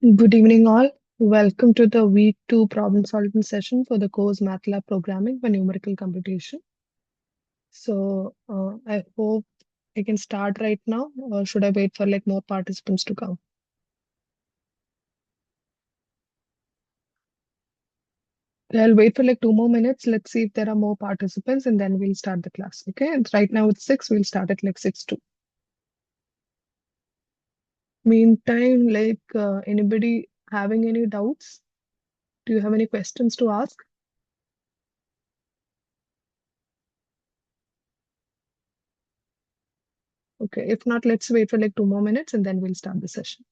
Good evening, all. Welcome to the week two problem solving session for the course Matlab programming for numerical computation. I hope I can start right now, or should I wait for like more participants to come? I'll wait for like 2 more minutes. Let's see if there are more participants, and then we'll start the class. Okay. And right now it's 6. We'll start at like 6:02. Meantime, anybody having any doubts? Do you have any questions to ask? Okay. If not, let's wait for like 2 more minutes, and then we'll start the session.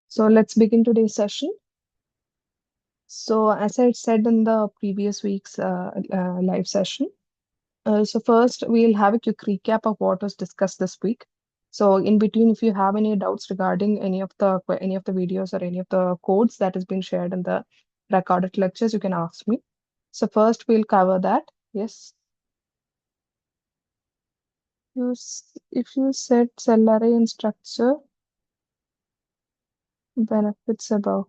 So let's begin today's session. So, as I said in the previous week's live session, first we'll have a quick recap of what was discussed this week. So, in between, if you have any doubts regarding any of the videos or any of the codes that has been shared in the recorded lectures, you can ask me. So, first we'll cover that. Yes, if you set cell array and structure benefits above.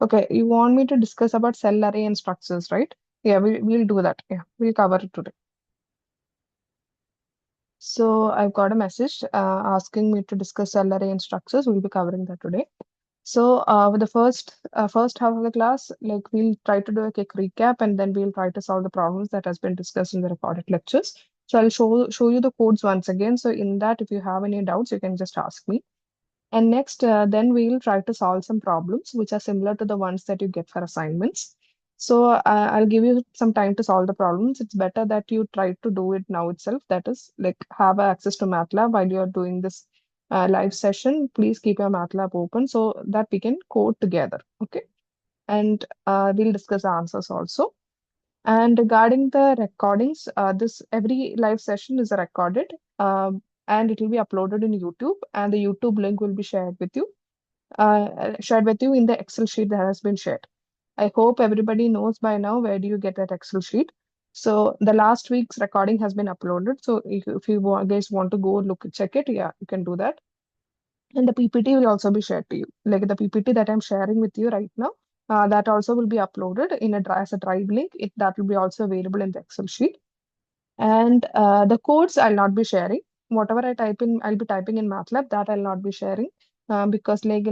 Okay, you want me to discuss about cell array and structures, right? Yeah, we'll do that. Yeah, we'll cover it today. So I've got a message asking me to discuss cell array and structures. We'll be covering that today. So with the first half of the class, like we'll try to do a quick recap and then we'll try to solve the problems that has been discussed in the recorded lectures. So I'll show you the codes once again. So in that, if you have any doubts, you can just ask me. And next, then we'll try to solve some problems which are similar to the ones that you get for assignments. So I'll give you some time to solve the problems. It's better that you try to do it now itself. That is, like have access to Matlab while you're doing this live session. Please keep your Matlab open so that we can code together. Okay. And we'll discuss the answers also. And regarding the recordings, this every live session is recorded, and it will be uploaded in YouTube, and the YouTube link will be shared with you in the Excel sheet that has been shared. I hope everybody knows by now where do you get that Excel sheet. So the last week's recording has been uploaded. So if you guys want to go look check it, yeah, you can do that. And the PPT will also be shared to you. Like the PPT that I'm sharing with you right now, that also will be uploaded in as a drive link. That will be also available in the Excel sheet. And the codes I'll not be sharing. Whatever I type in, I'll be typing in MATLAB. That I'll not be sharing because like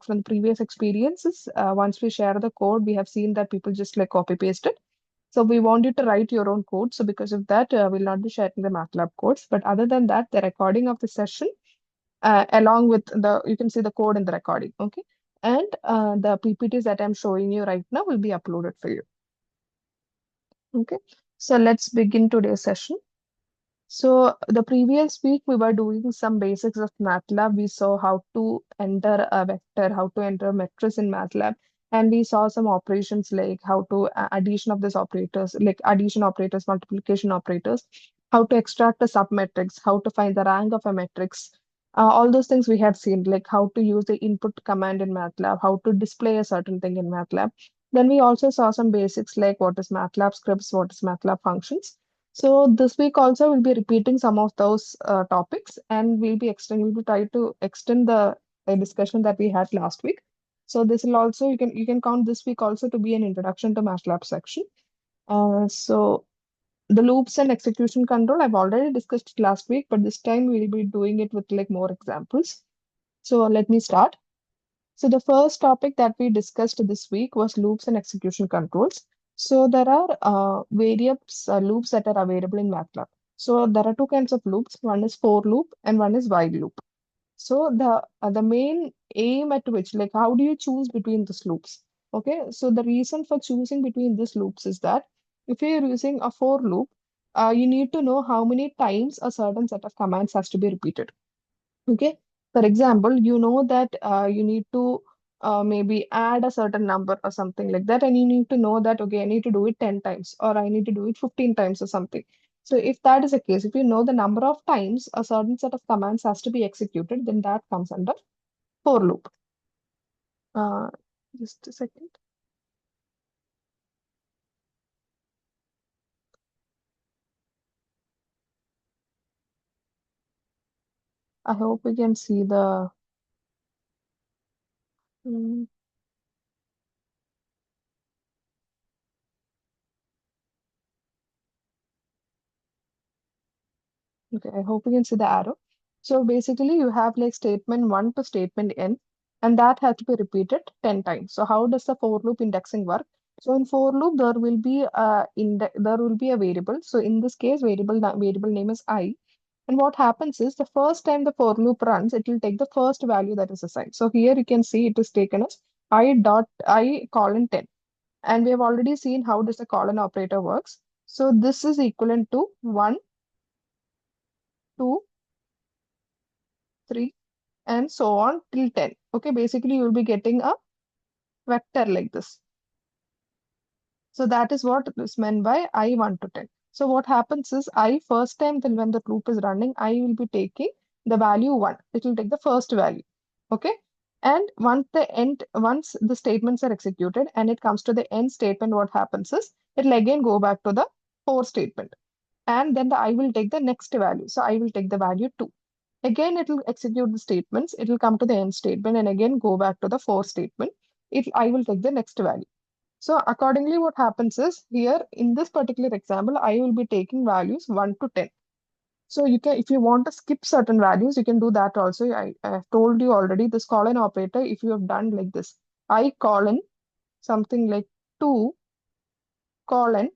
from the previous experiences, once we share the code, we have seen that people just like copy paste it. So we want you to write your own code. So because of that, we'll not be sharing the MATLAB codes. But other than that, the recording of the session along with you can see the code in the recording, okay? And the PPTs that I'm showing you right now will be uploaded for you, okay? So let's begin today's session. So the previous week we were doing some basics of MATLAB. We saw how to enter a vector, how to enter a matrix in MATLAB, and we saw some operations like how to addition of these operators, like addition operators, multiplication operators, how to extract a submatrix, how to find the rank of a matrix, All those things we had seen, like how to use the input command in MATLAB, how to display a certain thing in MATLAB. Then we also saw some basics like what is MATLAB scripts, what is MATLAB functions. So this week also we'll be repeating some of those topics, and we'll be trying to extend the discussion that we had last week. So this will also, you can count this week also to be an introduction to MATLAB section. So the loops and execution control, I've already discussed it last week, but this time we'll be doing it with like more examples. So let me start. So the first topic that we discussed this week was loops and execution controls. So there are various loops that are available in MATLAB. So there are two kinds of loops. One is for loop and one is while loop. So the main aim at which, like, how do you choose between these loops? Okay, so the reason for choosing between these loops is that if you're using a for loop, you need to know how many times a certain set of commands has to be repeated. Okay, for example, you know that you need to maybe add a certain number or something like that, and you need to know that, okay, I need to do it 10 times or I need to do it 15 times or something. So if that is the case, if you know the number of times a certain set of commands has to be executed, then that comes under for loop. Uh, just a second. I hope we can see the. Hmm, okay, I hope you can see the arrow. So basically, you have like statement 1 to statement n, and that has to be repeated 10 times. So how does the for loop indexing work? So in for loop, there will be a variable. So in this case, variable name is I. And what happens is the first time the for loop runs, it will take the first value that is assigned. So here you can see it is taken as I colon 10. And we have already seen how does the colon operator works. So this is equivalent to 1, 2, 3, and so on till 10. Okay, basically you will be getting a vector like this. So that is what is meant by I 1 to 10. So what happens is I first time then when the loop is running, I will be taking the value 1. It will take the first value. Okay. And once the statements are executed and it comes to the end statement, what happens is it will again go back to the for statement. And then I will take the next value. So I will take the value 2. Again, it will execute the statements. It will come to the end statement and again go back to the for statement. I will take the next value. So accordingly, what happens is here in this particular example, I will be taking values 1 to 10. So you can, if you want to skip certain values, you can do that also. I have told you already this colon operator, if you have done like this, I colon something like 2 colon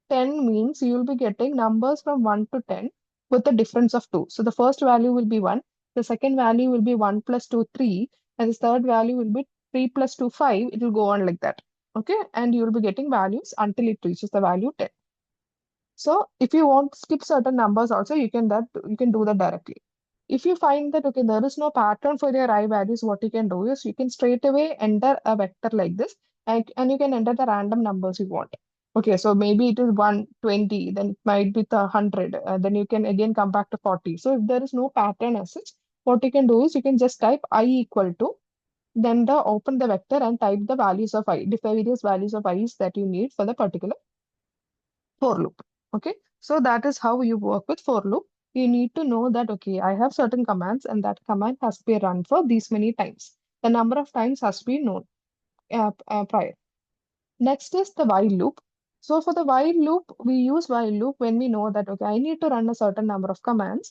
10 means you will be getting numbers from 1 to 10 with a difference of 2. So the first value will be 1, the second value will be 1 plus 2, 3, and the third value will be 3 plus 2, 5. It will go on like that. Okay, and you will be getting values until it reaches the value 10. So if you want to skip certain numbers also, you can do that directly. If you find that okay, there is no pattern for your I values, what you can do is you can straight away enter a vector like this, and you can enter the random numbers you want. Okay, so maybe it is 120, then it might be the 100, then you can again come back to 40. So if there is no pattern as such, what you can do is you can just type I equal to, then open the vector and type the values of I, the various values of i's that you need for the particular for loop. Okay, so that is how you work with for loop. You need to know that, okay, I have certain commands and that command has to be run for these many times. The number of times has to be known prior. Next is the while loop. So for the while loop, we use while loop when we know that, okay, I need to run a certain number of commands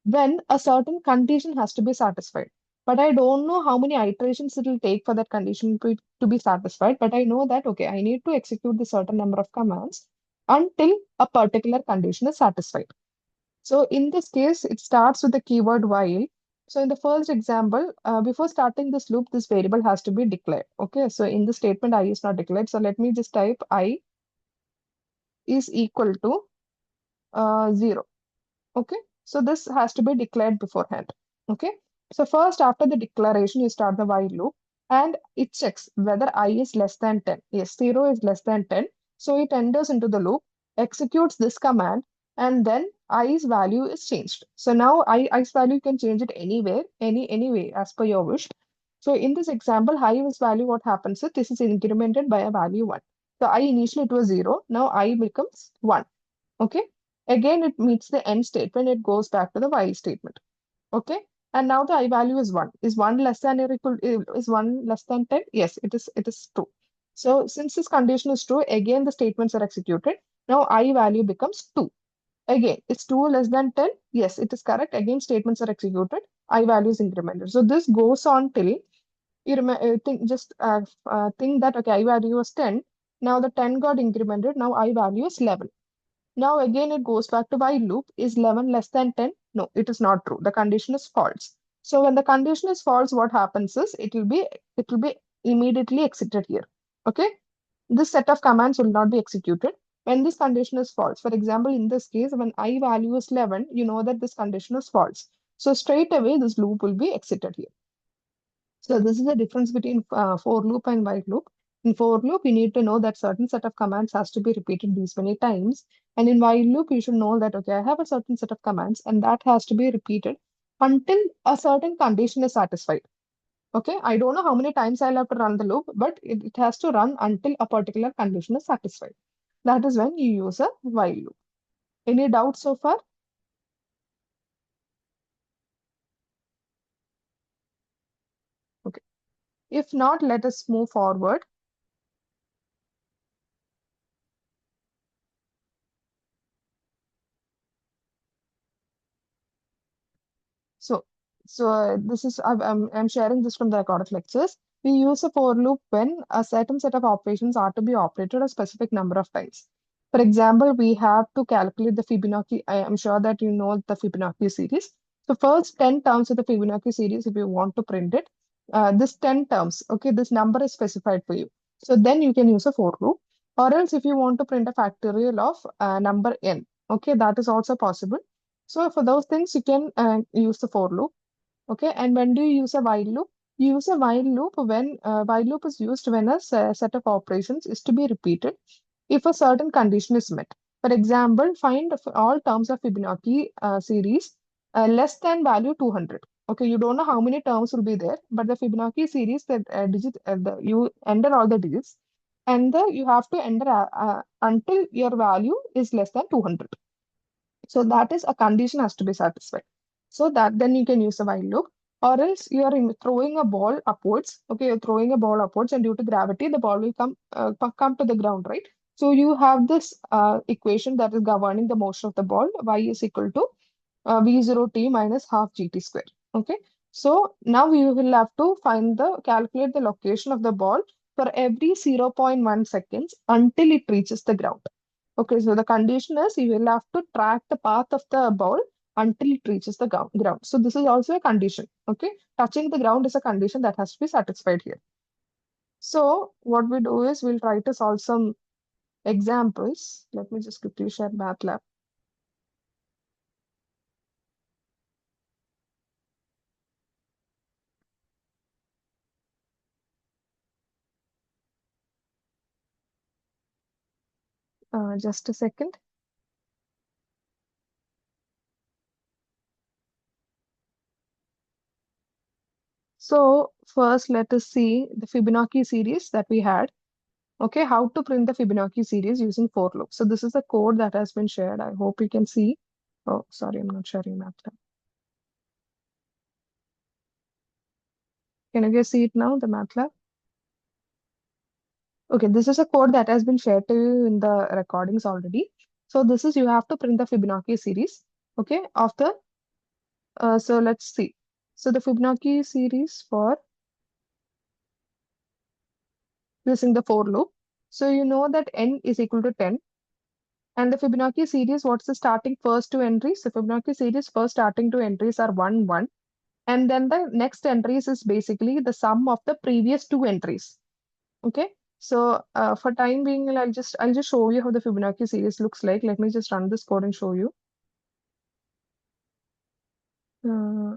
when a certain condition has to be satisfied. But I don't know how many iterations it will take for that condition to be satisfied. But I know that, okay, I need to execute the certain number of commands until a particular condition is satisfied. So in this case, it starts with the keyword while. So in the first example, before starting this loop, this variable has to be declared. Okay, so in the statement, I is not declared. So let me just type I is equal to 0. Okay, so this has to be declared beforehand. Okay, so first after the declaration, you start the while loop and it checks whether I is less than 10. Yes, 0 is less than 10. So it enters into the loop, executes this command. and then i's value is changed. So now i's value you can change it anywhere, anyway as per your wish. So in this example, i's value, what happens is this is incremented by a value 1. So I initially it was 0, now I becomes 1. Okay. Again, it meets the end statement, it goes back to the while statement. Okay. And now the I value is 1. Is 1 less than or equal, is 1 less than 10? Yes, it is true. So since this condition is true, again the statements are executed. Now I value becomes 2. Again, it's 2 less than 10? Yes, it is correct. Again, statements are executed. I value is incremented. So this goes on till think that okay, I value was 10. Now the 10 got incremented. Now I value is 11. Now again it goes back to while loop. Is 11 less than 10? No, it is not true. The condition is false. So when the condition is false, what happens is it will be immediately exited here. Okay. This set of commands will not be executed when this condition is false. For example, in this case, when I value is 11, you know that this condition is false. So straight away this loop will be exited here. So this is the difference between for loop and while loop. In for loop, you need to know that certain set of commands has to be repeated these many times. And in while loop, you should know that, okay, I have a certain set of commands and that has to be repeated until a certain condition is satisfied. Okay, I don't know how many times I'll have to run the loop, but it has to run until a particular condition is satisfied. That is when you use a while loop. Any doubts so far? Okay. If not, let us move forward. So, this is I'm sharing this from the recorded lectures. We use a for loop when a certain set of operations are to be operated a specific number of times. For example, we have to calculate the Fibonacci. I am sure that you know the Fibonacci series. So first 10 terms of the Fibonacci series, if you want to print it, this 10 terms, okay, this number is specified for you. So then you can use a for loop. Or else if you want to print a factorial of number n, okay, that is also possible. So for those things, you can use the for loop. Okay. And when do you use a while loop? You use a while loop when while loop is used when a set of operations is to be repeated if a certain condition is met. For example, find all terms of Fibonacci series less than value 200. Okay, you don't know how many terms will be there, but the Fibonacci series, you enter all the digits, and you have to enter until your value is less than 200. So that is a condition has to be satisfied. So that then you can use a while loop. Or else you are throwing a ball upwards. Okay, you're throwing a ball upwards, and due to gravity, the ball will come to the ground, right? So you have this equation that is governing the motion of the ball. Y is equal to V0t minus half gt square. Okay. So now we will have to calculate the location of the ball for every 0.1 seconds until it reaches the ground. Okay, so the condition is you will have to track the path of the ball until it reaches the ground. So this is also a condition. Okay, touching the ground is a condition that has to be satisfied here. So what we do is we'll try to solve some examples. Let me just quickly share Matlab. Just a second. So first, let us see the Fibonacci series that we had. Okay, how to print the Fibonacci series using for loop. So this is the code that has been shared. I hope you can see. Oh, sorry, I'm not sharing Matlab. Can you guys see it now, the Matlab? Okay, this is a code that has been shared to you in the recordings already. So this is you have to print the Fibonacci series. Okay, after so let's see. So the Fibonacci series for using the for loop. So you know that n is equal to 10. And the Fibonacci series, what's the starting first two entries? The Fibonacci series first starting two entries are 1, 1. And then the next entries is basically the sum of the previous two entries. Okay. So for time being, I'll just show you how the Fibonacci series looks like. Let me just run this code and show you. Uh,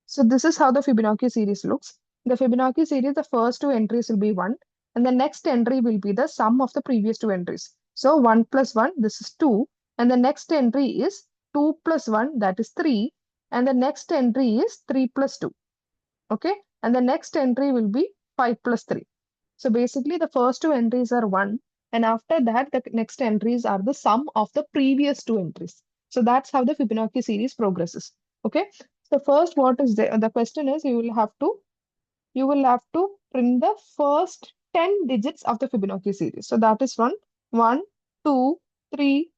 so this is how the Fibonacci series looks. The Fibonacci series, the first two entries will be 1, and the next entry will be the sum of the previous two entries. So 1 plus 1, this is 2. And the next entry is 2 plus 1, that is 3. And the next entry is 3 plus 2. Okay. And the next entry will be 5 plus 3. So basically the first two entries are 1. And after that, the next entries are the sum of the previous two entries. So that's how the Fibonacci series progresses. Okay. So first, what is the question is you will have to print the first 10 digits of the Fibonacci series. So that is 1, 2, 3,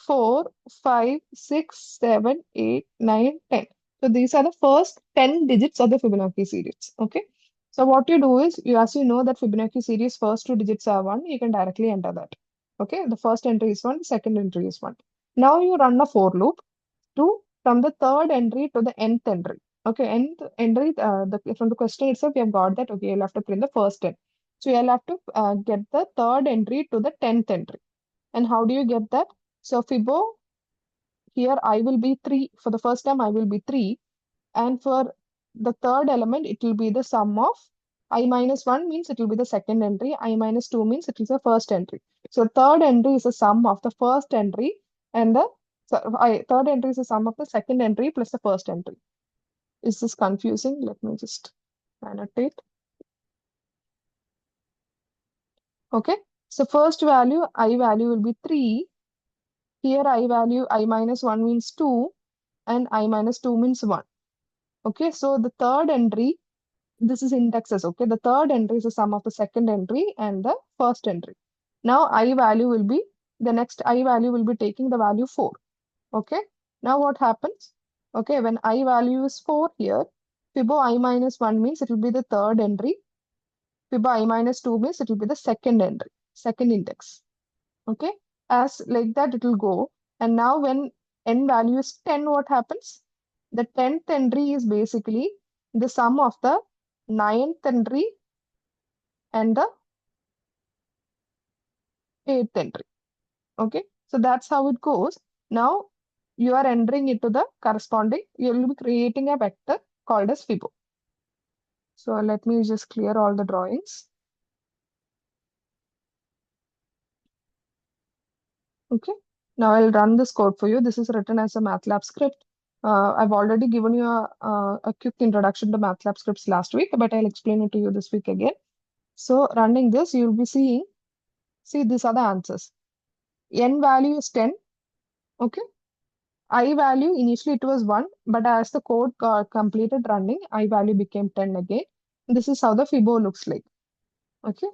4, 5, 6, 7, 8, 9, 10. So these are the first 10 digits of the Fibonacci series. Okay. So what you do is, as you know that Fibonacci series first two digits are 1, you can directly enter that. Okay. The first entry is 1, the second entry is 1. Now you run a for loop to from the third entry to the nth entry. Okay, nth entry, from the question itself, we have got that, okay, you'll have to print the first 10. So you'll have to get the third entry to the 10th entry. And how do you get that? So Fibo, here I will be 3. For the first time, I will be 3. And for the third element, it will be the sum of I minus 1 means it will be the second entry. I minus 2 means it is the first entry. So third entry is the sum of the first entry and the third entry is the sum of the second entry plus the first entry. Is this confusing? Let me just annotate. Okay. So first value, I value will be 3. Here I value, I minus 1 means 2 and I minus 2 means 1. Okay. So the third entry, this is indexes. Okay. The third entry is the sum of the second entry and the first entry. Now I value will be, the next I value will be taking the value 4. Okay. Now what happens? Okay. When I value is 4 here, Fibo I minus 1 means it will be the third entry. Fibo I minus 2 means it will be the second entry, second index. Okay. As like that it will go. And now when n value is 10, what happens? The 10th entry is basically the sum of the 9th entry and the 8th entry. Okay. So that's how it goes. Now you are entering into the corresponding, you will be creating a vector called as Fibo. So let me just clear all the drawings. Okay. Now I'll run this code for you. This is written as a Matlab script. I've already given you a quick introduction to Matlab scripts last week, but I'll explain it to you this week again. So running this, you'll be seeing, see, these are the answers. N value is 10. Okay. I value, initially it was 1, but as the code completed running, I value became 10 again. This is how the Fibo looks like. Okay.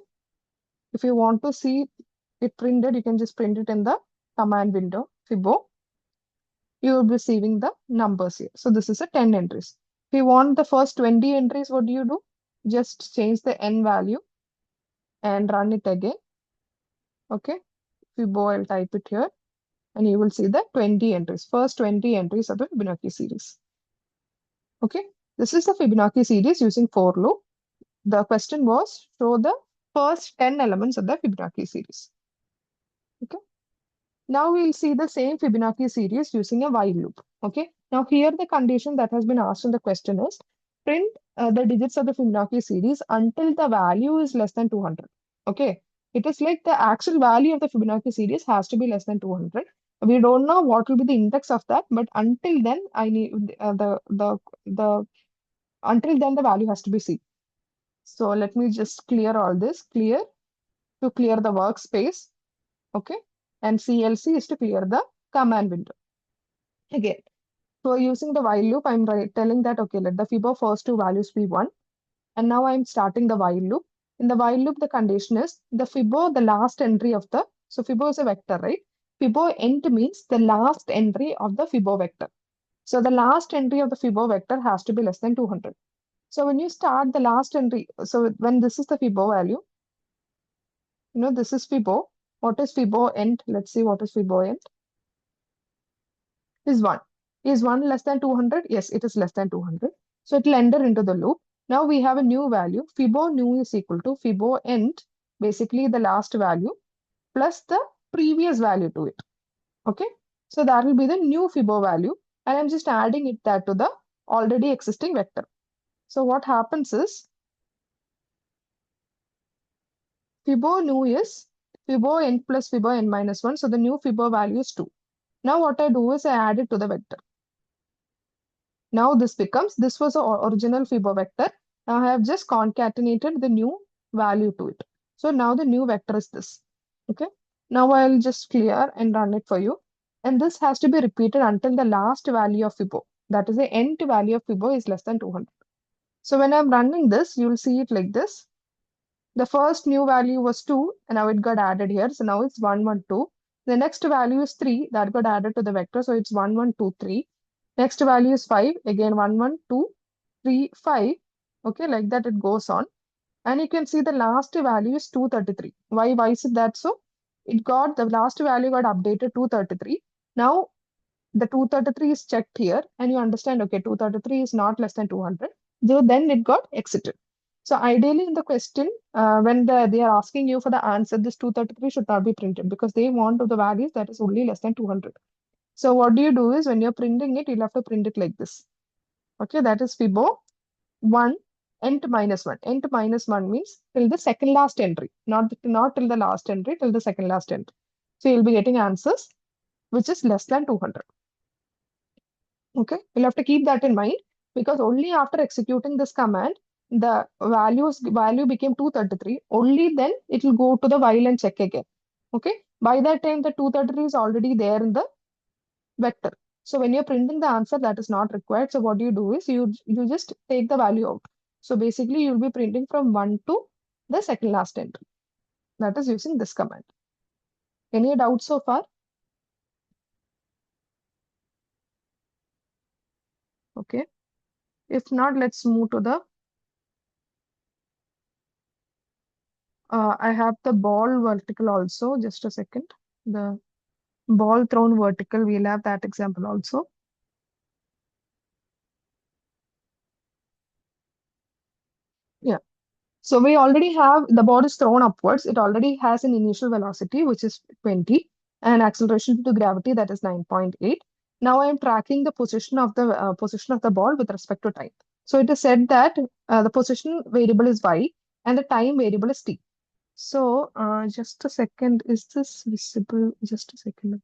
If you want to see it printed, you can just print it in the command window, Fibo. You will be receiving the numbers here. So this is a 10 entries. If you want the first 20 entries, what do you do? Just change the n value and run it again. Okay. Fibo, I'll type it here. And you will see the 20 entries. First 20 entries of the Fibonacci series. Okay. This is the Fibonacci series using for loop. The question was, show the first 10 elements of the Fibonacci series. Okay. Now we'll see the same Fibonacci series using a while loop. Okay. Now here the condition that has been asked in the question is print the digits of the Fibonacci series until the value is less than 200. Okay. It is like the actual value of the Fibonacci series has to be less than 200. We don't know what will be the index of that, but until then I need the until then the value has to be C. So let me just clear all this. Clear to clear the workspace. Okay. And CLC is to clear the command window. Again, so using the while loop, I'm telling that, okay, let the Fibo first two values be 1. And now I'm starting the while loop. In the while loop, the condition is the Fibo, the last entry of the, so Fibo is a vector, right? Fibo end means the last entry of the Fibo vector. So the last entry of the Fibo vector has to be less than 200. So when you start the last entry, so when this is the Fibo value, this is Fibo. What is Fibo end? Let's see what is Fibo end. Is 1. Is 1 less than 200? Yes, it is less than 200. So it will enter into the loop. Now we have a new value. Fibo new is equal to Fibo end, basically the last value, plus the previous value to it. Okay. So that will be the new Fibo value. And I'm just adding it that to the already existing vector. So what happens is Fibo new is Fibo n plus Fibo n minus 1. So the new Fibo value is 2. Now what I do is I add it to the vector. Now this was the original Fibo vector. Now I have just concatenated the new value to it. So now the new vector is this. Okay. Now I'll just clear and run it for you. And this has to be repeated until the last value of Fibo. That is the nth value of Fibo is less than 200. So when I'm running this, you'll see it like this. The first new value was 2, and now it got added here. So now it's 1, 1, 2. The next value is 3, that got added to the vector. So it's 1, 1, 2, 3. Next value is 5, again 1, 1, 2, 3, 5. Okay, like that it goes on. And you can see the last value is 233. Why is it that so? The last value got updated 233. Now the 233 is checked here, and you understand, okay, 233 is not less than 200. So then it got exited. So ideally in the question, when they are asking you for the answer, this 233 should not be printed because they want the values that is only less than 200. So what do you do is when you're printing it, you'll have to print it like this. Okay, that is Fibo 1 nt minus 1. Nt minus 1 means till the second last entry, not till the last entry, till the second last entry. So you'll be getting answers which is less than 200. Okay, you'll have to keep that in mind because only after executing this command, the value became 233. Only then it will go to the while and check again. Okay, by that time the 233 is already there in the vector. So when you're printing the answer, that is not required. So what you do is you just take the value out. So basically you'll be printing from 1 to the second last entry. That is using this command. Any doubts so far? Okay. If not, let's move to the I have the ball vertical also. Just a second. The ball thrown vertical, we'll have that example also. Yeah. So we already have the ball is thrown upwards. It already has an initial velocity, which is 20, and acceleration due to gravity, that is 9.8. Now I am tracking the position of the ball with respect to time. So it is said that the position variable is y and the time variable is t. So just a second, is this visible? Just a second.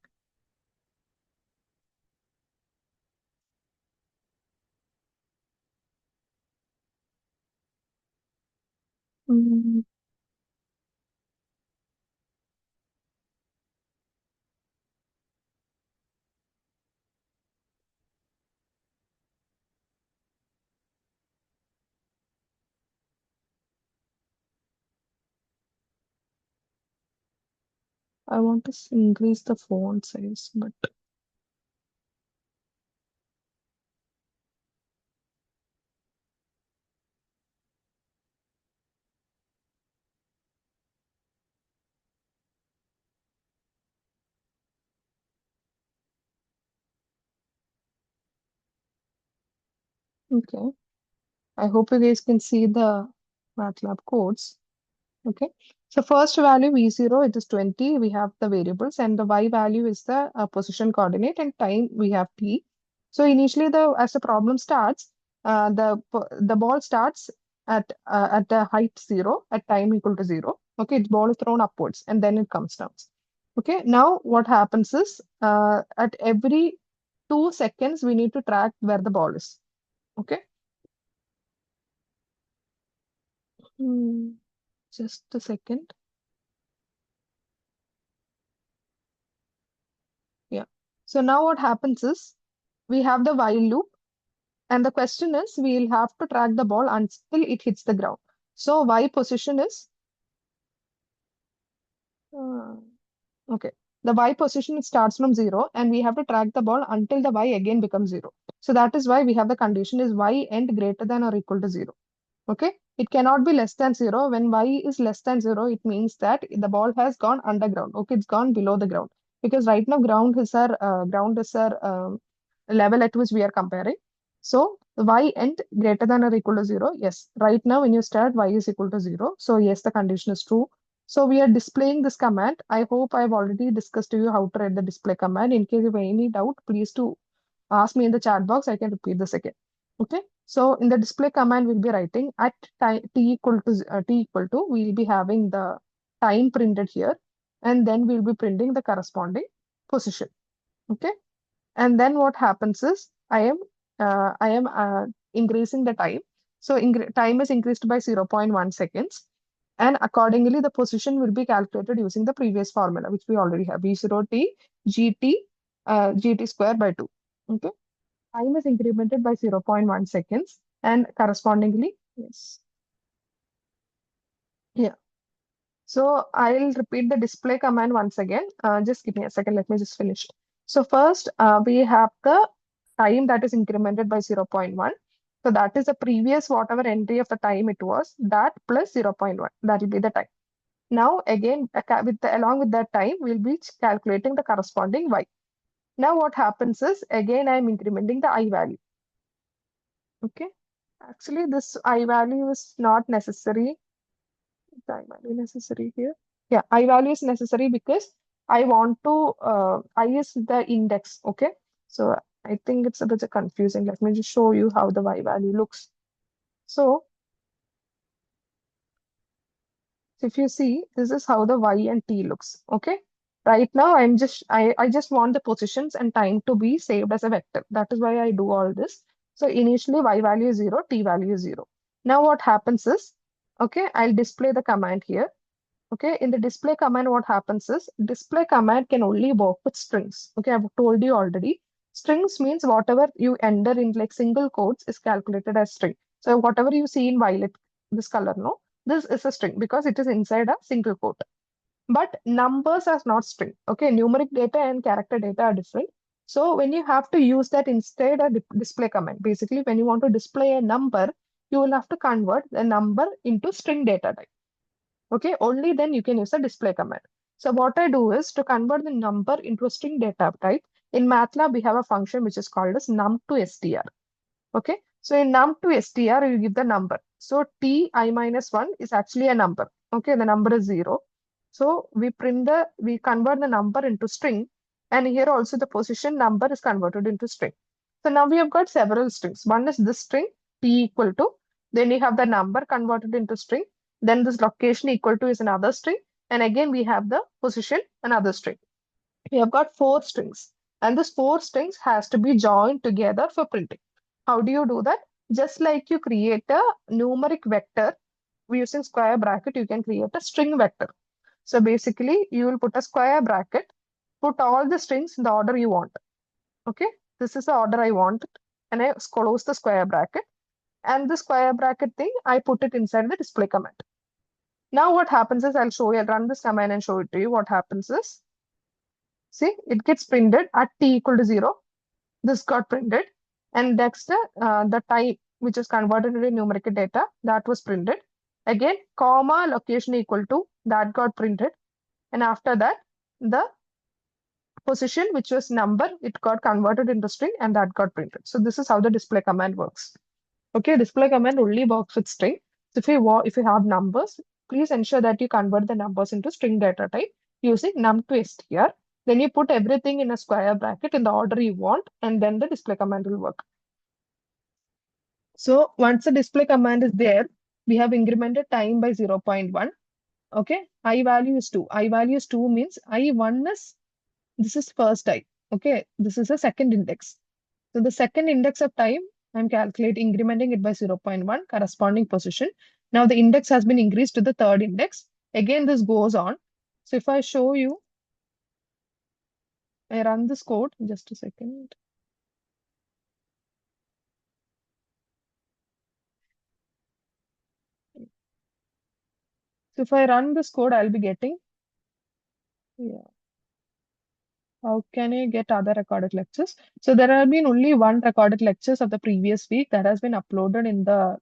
Mm, I want to increase the font size, but okay. I hope you guys can see the Matlab codes. Okay. So first value V0, it is 20. We have the variables and the Y value is the position coordinate and time we have T. So initially as the problem starts, the ball starts at the height 0 at time equal to 0. Okay. The ball is thrown upwards and then it comes down. Okay. Now what happens is at every 2 seconds, we need to track where the ball is. Okay. Hmm, just a second. Yeah. So now what happens is we have the while loop, and the question is we'll have to track the ball until it hits the ground. So Y position is uh, okay. The Y position it starts from 0, and we have to track the ball until the Y again becomes 0. So that is why we have the condition is Y end greater than or equal to 0. Okay. It cannot be less than 0. When Y is less than 0, it means that the ball has gone underground. Okay, it's gone below the ground. Because right now ground is our level at which we are comparing. So Y end greater than or equal to 0. Yes. Right now when you start Y is equal to 0. So yes, the condition is true. So we are displaying this command. I hope I've already discussed to you how to write the display command. In case you have any doubt, please to ask me in the chat box. I can repeat this again. Okay. So in the display command, we'll be writing at t equal to we'll be having the time printed here. and then we'll be printing the corresponding position. Okay. And then what happens is I am increasing the time. So time is increased by 0.1 seconds. And accordingly, the position will be calculated using the previous formula, which we already have, B0T GT GT square by 2. Okay. Time is incremented by 0.1 seconds and correspondingly, yes. Yeah. So I'll repeat the display command once again. Just give me a second. Let me just finish. So first, we have the time that is incremented by 0.1. So that is the previous whatever entry of the time it was, that plus 0.1. That will be the time. Now again, along with that time, we'll be calculating the corresponding y. Now what happens is, again, I'm incrementing the I value. Okay. Actually, this I value is not necessary. I value necessary here. Yeah, I value is necessary because I want to, I is the index. Okay. So I think it's a bit confusing. Let me just show you how the y value looks. So if you see, this is how the y and t looks. Okay. Right now, I just want the positions and time to be saved as a vector. That is why I do all this. So initially y value is 0, t value is 0. Now what happens is, okay, I'll display the command here. Okay, in the display command, what happens is display command can only work with strings. Okay, I've told you already. Strings means whatever you enter in like single quotes is calculated as string. So whatever you see in violet, this color, no, this is a string because it is inside a single quote. But numbers are not string. Okay, numeric data and character data are different. So when you have to use that instead a display command, basically when you want to display a number, you will have to convert the number into string data type. Okay, only then you can use the display command. So what I do is to convert the number into a string data type. In Matlab, we have a function which is called as num to str. Okay, so in num to str, you give the number. So ti minus 1 is actually a number. Okay, the number is 0. So we convert the number into string, and here also the position number is converted into string. So now we have got several strings. One is this string, t equal to, then you have the number converted into string, then this location equal to is another string, and again we have the position, another string. We have got 4 strings, and this 4 strings has to be joined together for printing. How do you do that? Just like you create a numeric vector using square bracket, you can create a string vector. So basically, you will put a square bracket, put all the strings in the order you want. Okay, this is the order I want, and I close the square bracket. And the square bracket thing, I put it inside the display command. Now what happens is, I'll run this command and show it to you. What happens is, see, it gets printed at t equal to 0. This got printed. And next, the type, which is converted into numerical data, that was printed. Again, comma, location equal to, that got printed. And after that, the position, which was number, it got converted into string and that got printed. So this is how the display command works. Okay, display command only works with string. So if you have numbers, please ensure that you convert the numbers into string data type using num to str. Then you put everything in a square bracket in the order you want, and then the display command will work. So once the display command is there, we have incremented time by 0.1. Okay, I value is 2. I value is 2 means I1 is, this is first I. Okay, this is a second index. So the second index of time, I'm incrementing it by 0.1 corresponding position. Now the index has been increased to the third index. Again, this goes on. So if I show you, I run this code, just a second. So if I run this code, I'll be getting, yeah. How can I get other recorded lectures? So there have been only one recorded lectures of the previous week that has been uploaded in the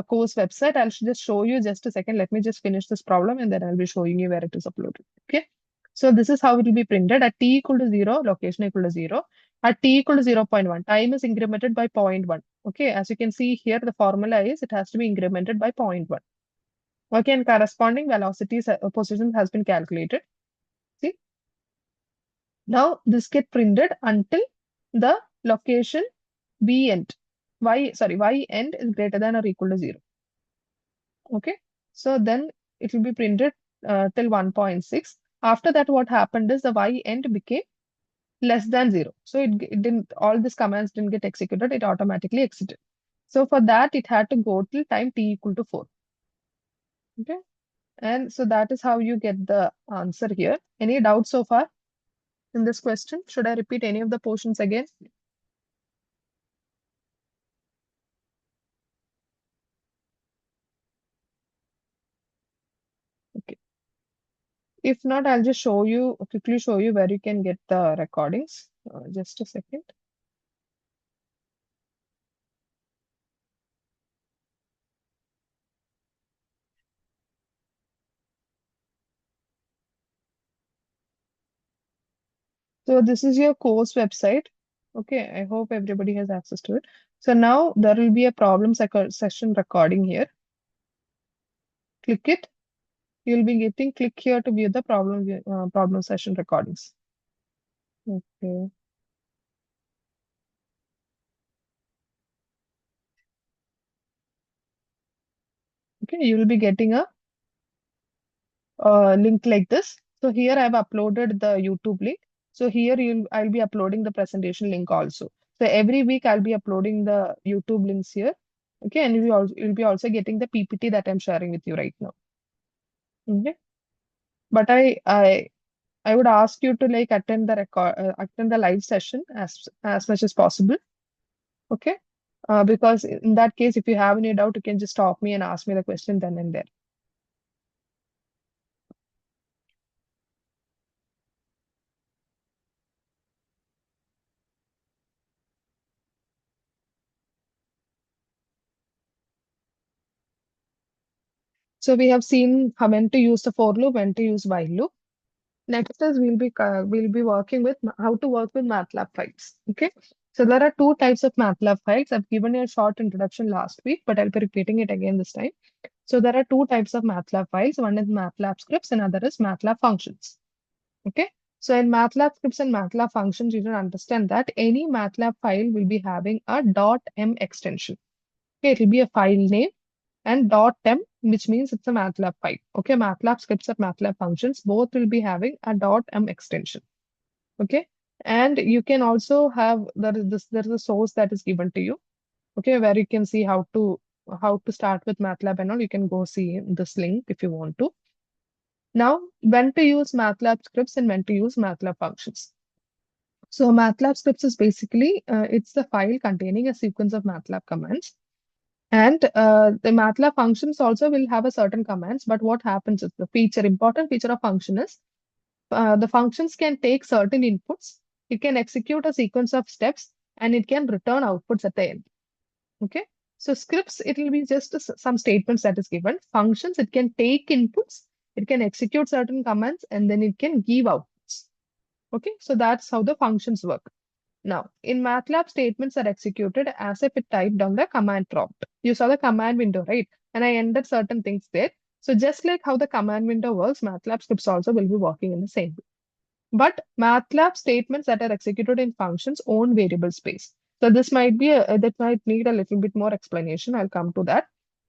course website. I'll just show you just a second. Let me just finish this problem and then I'll be showing you where it is uploaded. Okay. So this is how it will be printed at t equal to 0, location equal to 0. At t equal to 0.1, time is incremented by 0.1. Okay. As you can see here, the formula is it has to be incremented by 0.1. Okay. And corresponding velocities position has been calculated. See. Now this get printed until the location b end. Y end is greater than or equal to 0. Okay. So then it will be printed till 1.6. After that, what happened is the y end became less than 0. So it didn't, all these commands didn't get executed, it automatically exited. So for that, it had to go till time t equal to 4. Okay. And so that is how you get the answer here. Any doubts so far in this question? Should I repeat any of the portions again? Okay. If not, I'll just quickly show you where you can get the recordings. Just a second. So this is your course website. Okay, I hope everybody has access to it. So now there will be a session recording here. Click it. You'll be getting click here to view the problem session recordings. Okay. Okay, you will be getting a link like this. So here I've uploaded the YouTube link. So here I'll be uploading the presentation link also. So every week I'll be uploading the YouTube links here. Okay, and you'll be also getting the PPT that I'm sharing with you right now. Okay. But I would ask you to like attend the live session as much as possible. Okay. Because in that case, if you have any doubt, you can just stop me and ask me the question then and there. So we have seen when to use the for loop, when to use while loop. Next is we'll be working with how to work with Matlab files. Okay. So there are two types of Matlab files. I've given you a short introduction last week, but I'll be repeating it again this time. So there are two types of Matlab files. One is Matlab scripts and other is Matlab functions. Okay. So in Matlab scripts and Matlab functions, you can understand that any Matlab file will be having a .m extension. Okay, it will be a file name and .m, which means it's a Matlab file. Okay, Matlab scripts or Matlab functions, both will be having a .m extension. Okay, and you can also have there is a source that is given to you. Okay, where you can see how to start with Matlab and all. You can go see this link if you want to. Now, when to use Matlab scripts and when to use Matlab functions. So Matlab scripts is basically it's the file containing a sequence of Matlab commands. And the Matlab functions also will have a certain commands, but what happens is important feature of function is the functions can take certain inputs, it can execute a sequence of steps, and it can return outputs at the end. Okay. So scripts, it will be just some statements that is given. Functions, it can take inputs, it can execute certain commands, and then it can give outputs. Okay. So that's how the functions work. Now, in MATLAB, statements are executed as if it typed down the command prompt. You saw the command window, right? And I ended certain things there. So just like how the command window works, MATLAB scripts also will be working in the same way. But MATLAB statements that are executed in functions own variable space. So this might be that might need a little bit more explanation. I'll come to that.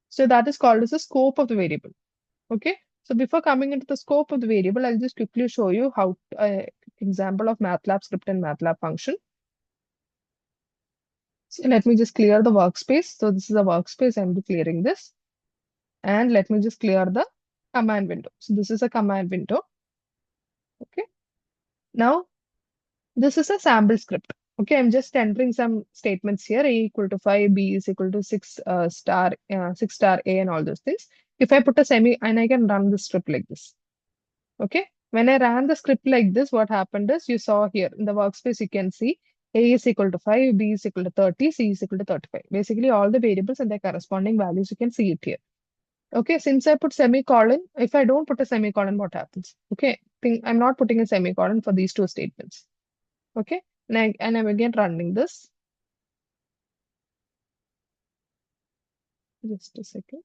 So that is called as the scope of the variable. Okay. So before coming into the scope of the variable, I'll just quickly show you how example of MATLAB script and MATLAB function. So let me just clear the workspace. So this is a workspace. I'm clearing this. And let me just clear the command window. So this is a command window. Okay. Now this is a sample script. Okay, I'm just entering some statements here. A equal to 5, B is equal to 6 6 star A and all those things. If I put a semi and I can run the script like this. Okay. When I ran the script like this, what happened is you saw here in the workspace, you can see A is equal to 5, B is equal to 30, C is equal to 35. Basically, all the variables and their corresponding values, you can see it here. Okay, since I put semicolon, if I don't put a semicolon, what happens? Okay, I'm not putting a semicolon for these two statements. Okay, and I'm again running this. Just a second.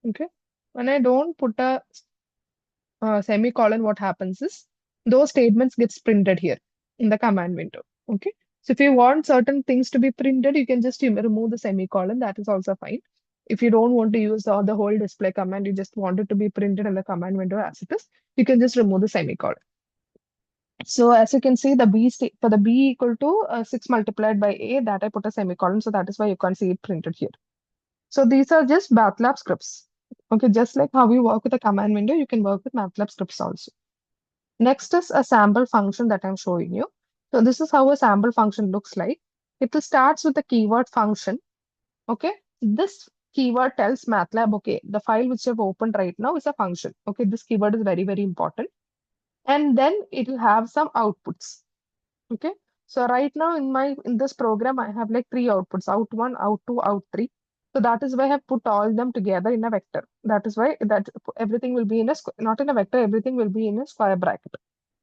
Okay, when I don't put a semicolon, what happens is Those statements gets printed here in the command window. Okay. So if you want certain things to be printed, you can just remove the semicolon. That is also fine. If you don't want to use the whole display command, you just want it to be printed in the command window as it is, you can just remove the semicolon. So as you can see, the for the b equal to 6 multiplied by a, that I put a semicolon. So that is why you can't see it printed here. So these are just MATLAB scripts. Okay, just like how we work with the command window, you can work with MATLAB scripts also. Next is a sample function that I'm showing you. So this is how a sample function looks like. It starts with the keyword function. Okay, this keyword tells MATLAB, okay, the file which I've opened right now is a function. Okay, this keyword is very, very important. And then it will have some outputs. Okay, so right now in this program, I have like three outputs, out one, out two, out three. So that is why I have put all them together in a vector. That is why that everything will be in a not in a vector, everything will be in a square bracket.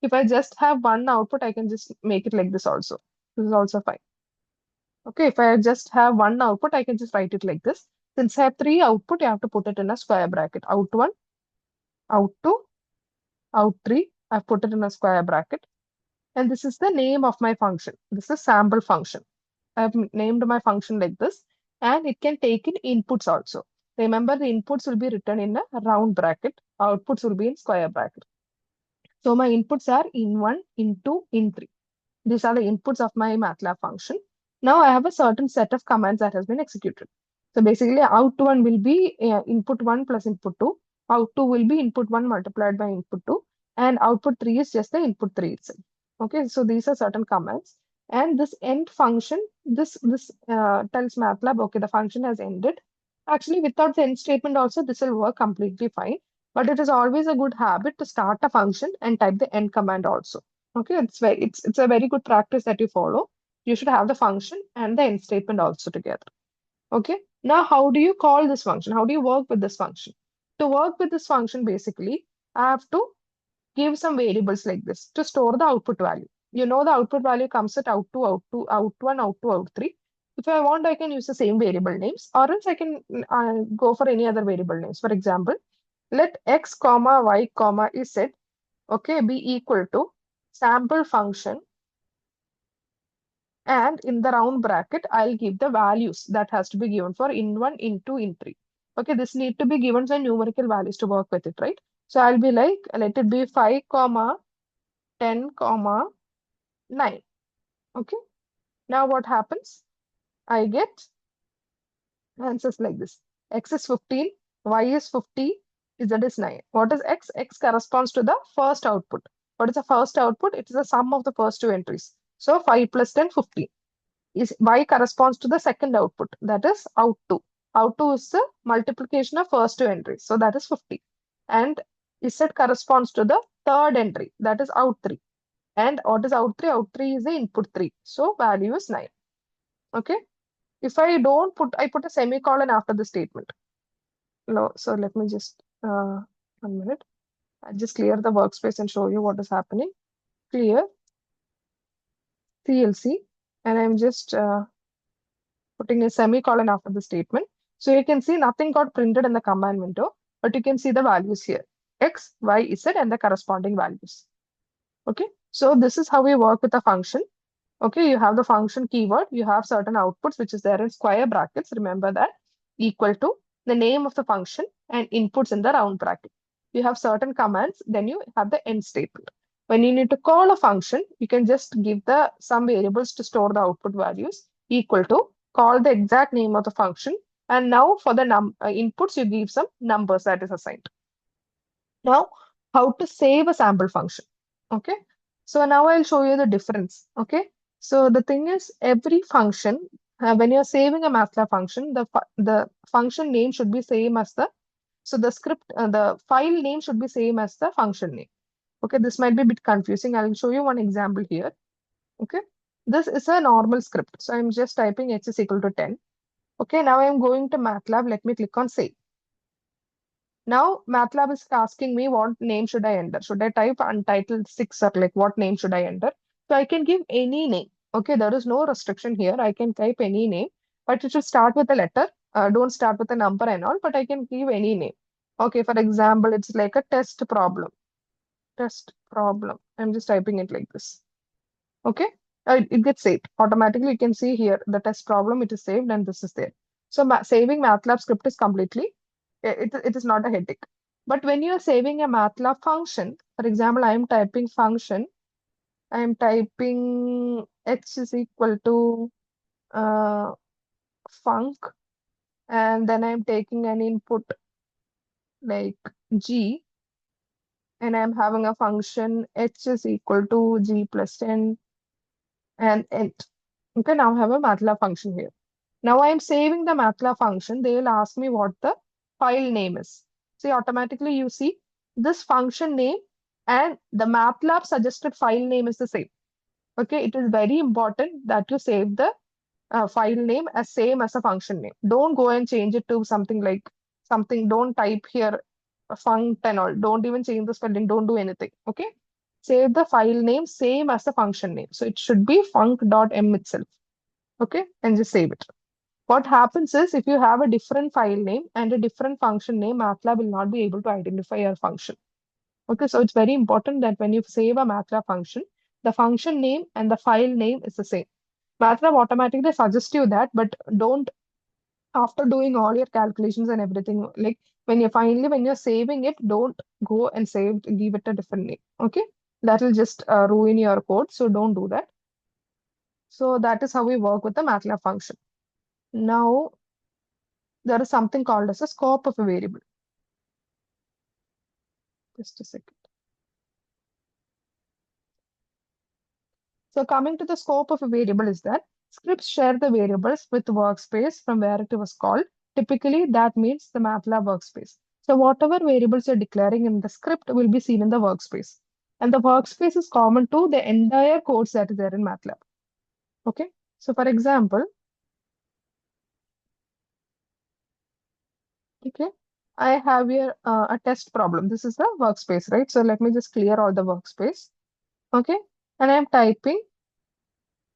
If I just have one output, I can just make it like this also. This is also fine. Okay, if I just have one output, I can just write it like this. Since I have three output, you have to put it in a square bracket. Out one, out two, out three. I've put it in a square bracket. And this is the name of my function. This is sample function. I've named my function like this, and it can take in inputs also. Remember, the inputs will be written in a round bracket. Outputs will be in square bracket. So my inputs are in1, in2, in3. These are the inputs of my MATLAB function. Now I have a certain set of commands that has been executed. So basically, out1 will be input 1 plus input 2. Out2 will be input 1 multiplied by input 2. And output 3 is just the input 3 itself. Okay, so these are certain commands. And this end function, this tells MATLAB, okay, the function has ended. Actually, without the end statement also, this will work completely fine. But it is always a good habit to start a function and type the end command also. Okay, it's a very good practice that you follow. You should have the function and the end statement also together. Okay, now how do you call this function? How do you work with this function? To work with this function, basically, I have to give some variables like this to store the output value. You know the output value comes at out 2, out 1, out 2, out 3. If I want, I can use the same variable names, or else I can go for any other variable names. For example, let x comma y comma z, okay, be equal to sample function, and in the round bracket, I'll give the values that has to be given for in1, in2, in3. Okay, this need to be given some numerical values to work with it, right? So I'll be like, let it be 5, comma 10, comma 9. Okay, now what happens? I get answers like this. X is 15, Y is 50, Z is 9. What is X? X corresponds to the first output. What is the first output? It is the sum of the first two entries. So 5 plus 10, 15. Is Y corresponds to the second output, that is out 2. Out 2 is the multiplication of first two entries, so that is 50. And Z corresponds to the third entry, that is out 3. And what is out 3? Out 3 is the input 3, so value is 9. Okay, if I don't put, I put a semicolon after the statement. No, so let me just 1 minute. I'll just clear the workspace and show you what is happening. Clear CLC, and I'm just putting a semicolon after the statement. So you can see nothing got printed in the command window, but you can see the values here, X, Y, Z, and the corresponding values. Okay, so this is how we work with a function. Okay, you have the function keyword, you have certain outputs, which is there in square brackets. Remember that, equal to the name of the function and inputs in the round bracket. You have certain commands, then you have the end statement. When you need to call a function, you can just give the some variables to store the output values, equal to, call the exact name of the function, and now for the inputs, you give some numbers that is assigned. Now, how to save a sample function? Okay, so now I'll show you the difference. Okay, so the thing is, every function, when you're saving a MATLAB function, the function name should be same as the script, the file name should be same as the function name. Okay, this might be a bit confusing. I'll show you one example here. Okay, this is a normal script. So I'm just typing h is equal to 10. Okay, now I'm going to MATLAB. Let me click on save. Now MATLAB is asking me what name should I enter. Should I type untitled 6 or like what name should I enter? So I can give any name. Okay, there is no restriction here. I can type any name, but it should start with a letter. Don't start with a number and all, but I can give any name. Okay, for example, it's like a test problem. Test problem. I'm just typing it like this. Okay. It gets saved. Automatically, you can see here the test problem, it is saved and this is there. So saving MATLAB script is completely, it is not a headache. But when you are saving a MATLAB function, for example, I am typing function, I am typing h is equal to uh, func, and then I'm taking an input like g, and I'm having a function h is equal to g plus 10 and int. Okay, now I have a MATLAB function here. Now I'm saving the MATLAB function. They will ask me what the file name is. See, automatically you see this function name and the MATLAB suggested file name is the same. Okay, it is very important that you save the file name as same as a function name. Don't go and change it to something like something. Don't type here funct and all. Don't even change the spelling. Don't do anything. Okay, save the file name same as the function name. So it should be func.m itself. Okay, and just save it. What happens is if you have a different file name and a different function name, MATLAB will not be able to identify your function. Okay, so it's very important that when you save a MATLAB function, the function name and the file name is the same. MATLAB automatically suggests you that, but don't, after doing all your calculations and everything, like when you're saving it, don't go and give it a different name. Okay, that will just ruin your code. So don't do that. So that is how we work with the MATLAB function. Now, there is something called as a scope of a variable. Just a second. So coming to the scope of a variable is that scripts share the variables with the workspace from where it was called. Typically, that means the MATLAB workspace. So whatever variables you're declaring in the script will be seen in the workspace. And the workspace is common to the entire codes that is there in MATLAB. Okay. So for example, okay, I have here a test problem. This is the workspace, right? So let me just clear all the workspace. Okay. And I'm typing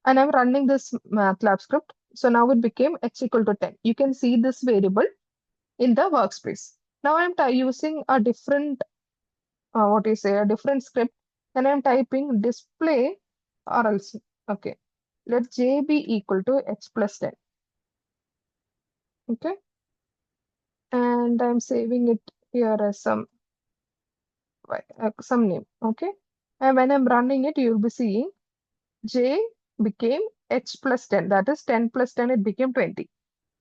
and I'm running this MATLAB script. So now it became x equal to 10. You can see this variable in the workspace. Now I'm using a different, a different script, and I'm typing display or else, okay, let j be equal to x plus 10. Okay, and I'm saving it here as some name. Okay, and when I'm running it, you'll be seeing j became h plus 10. That is 10 plus 10, it became 20.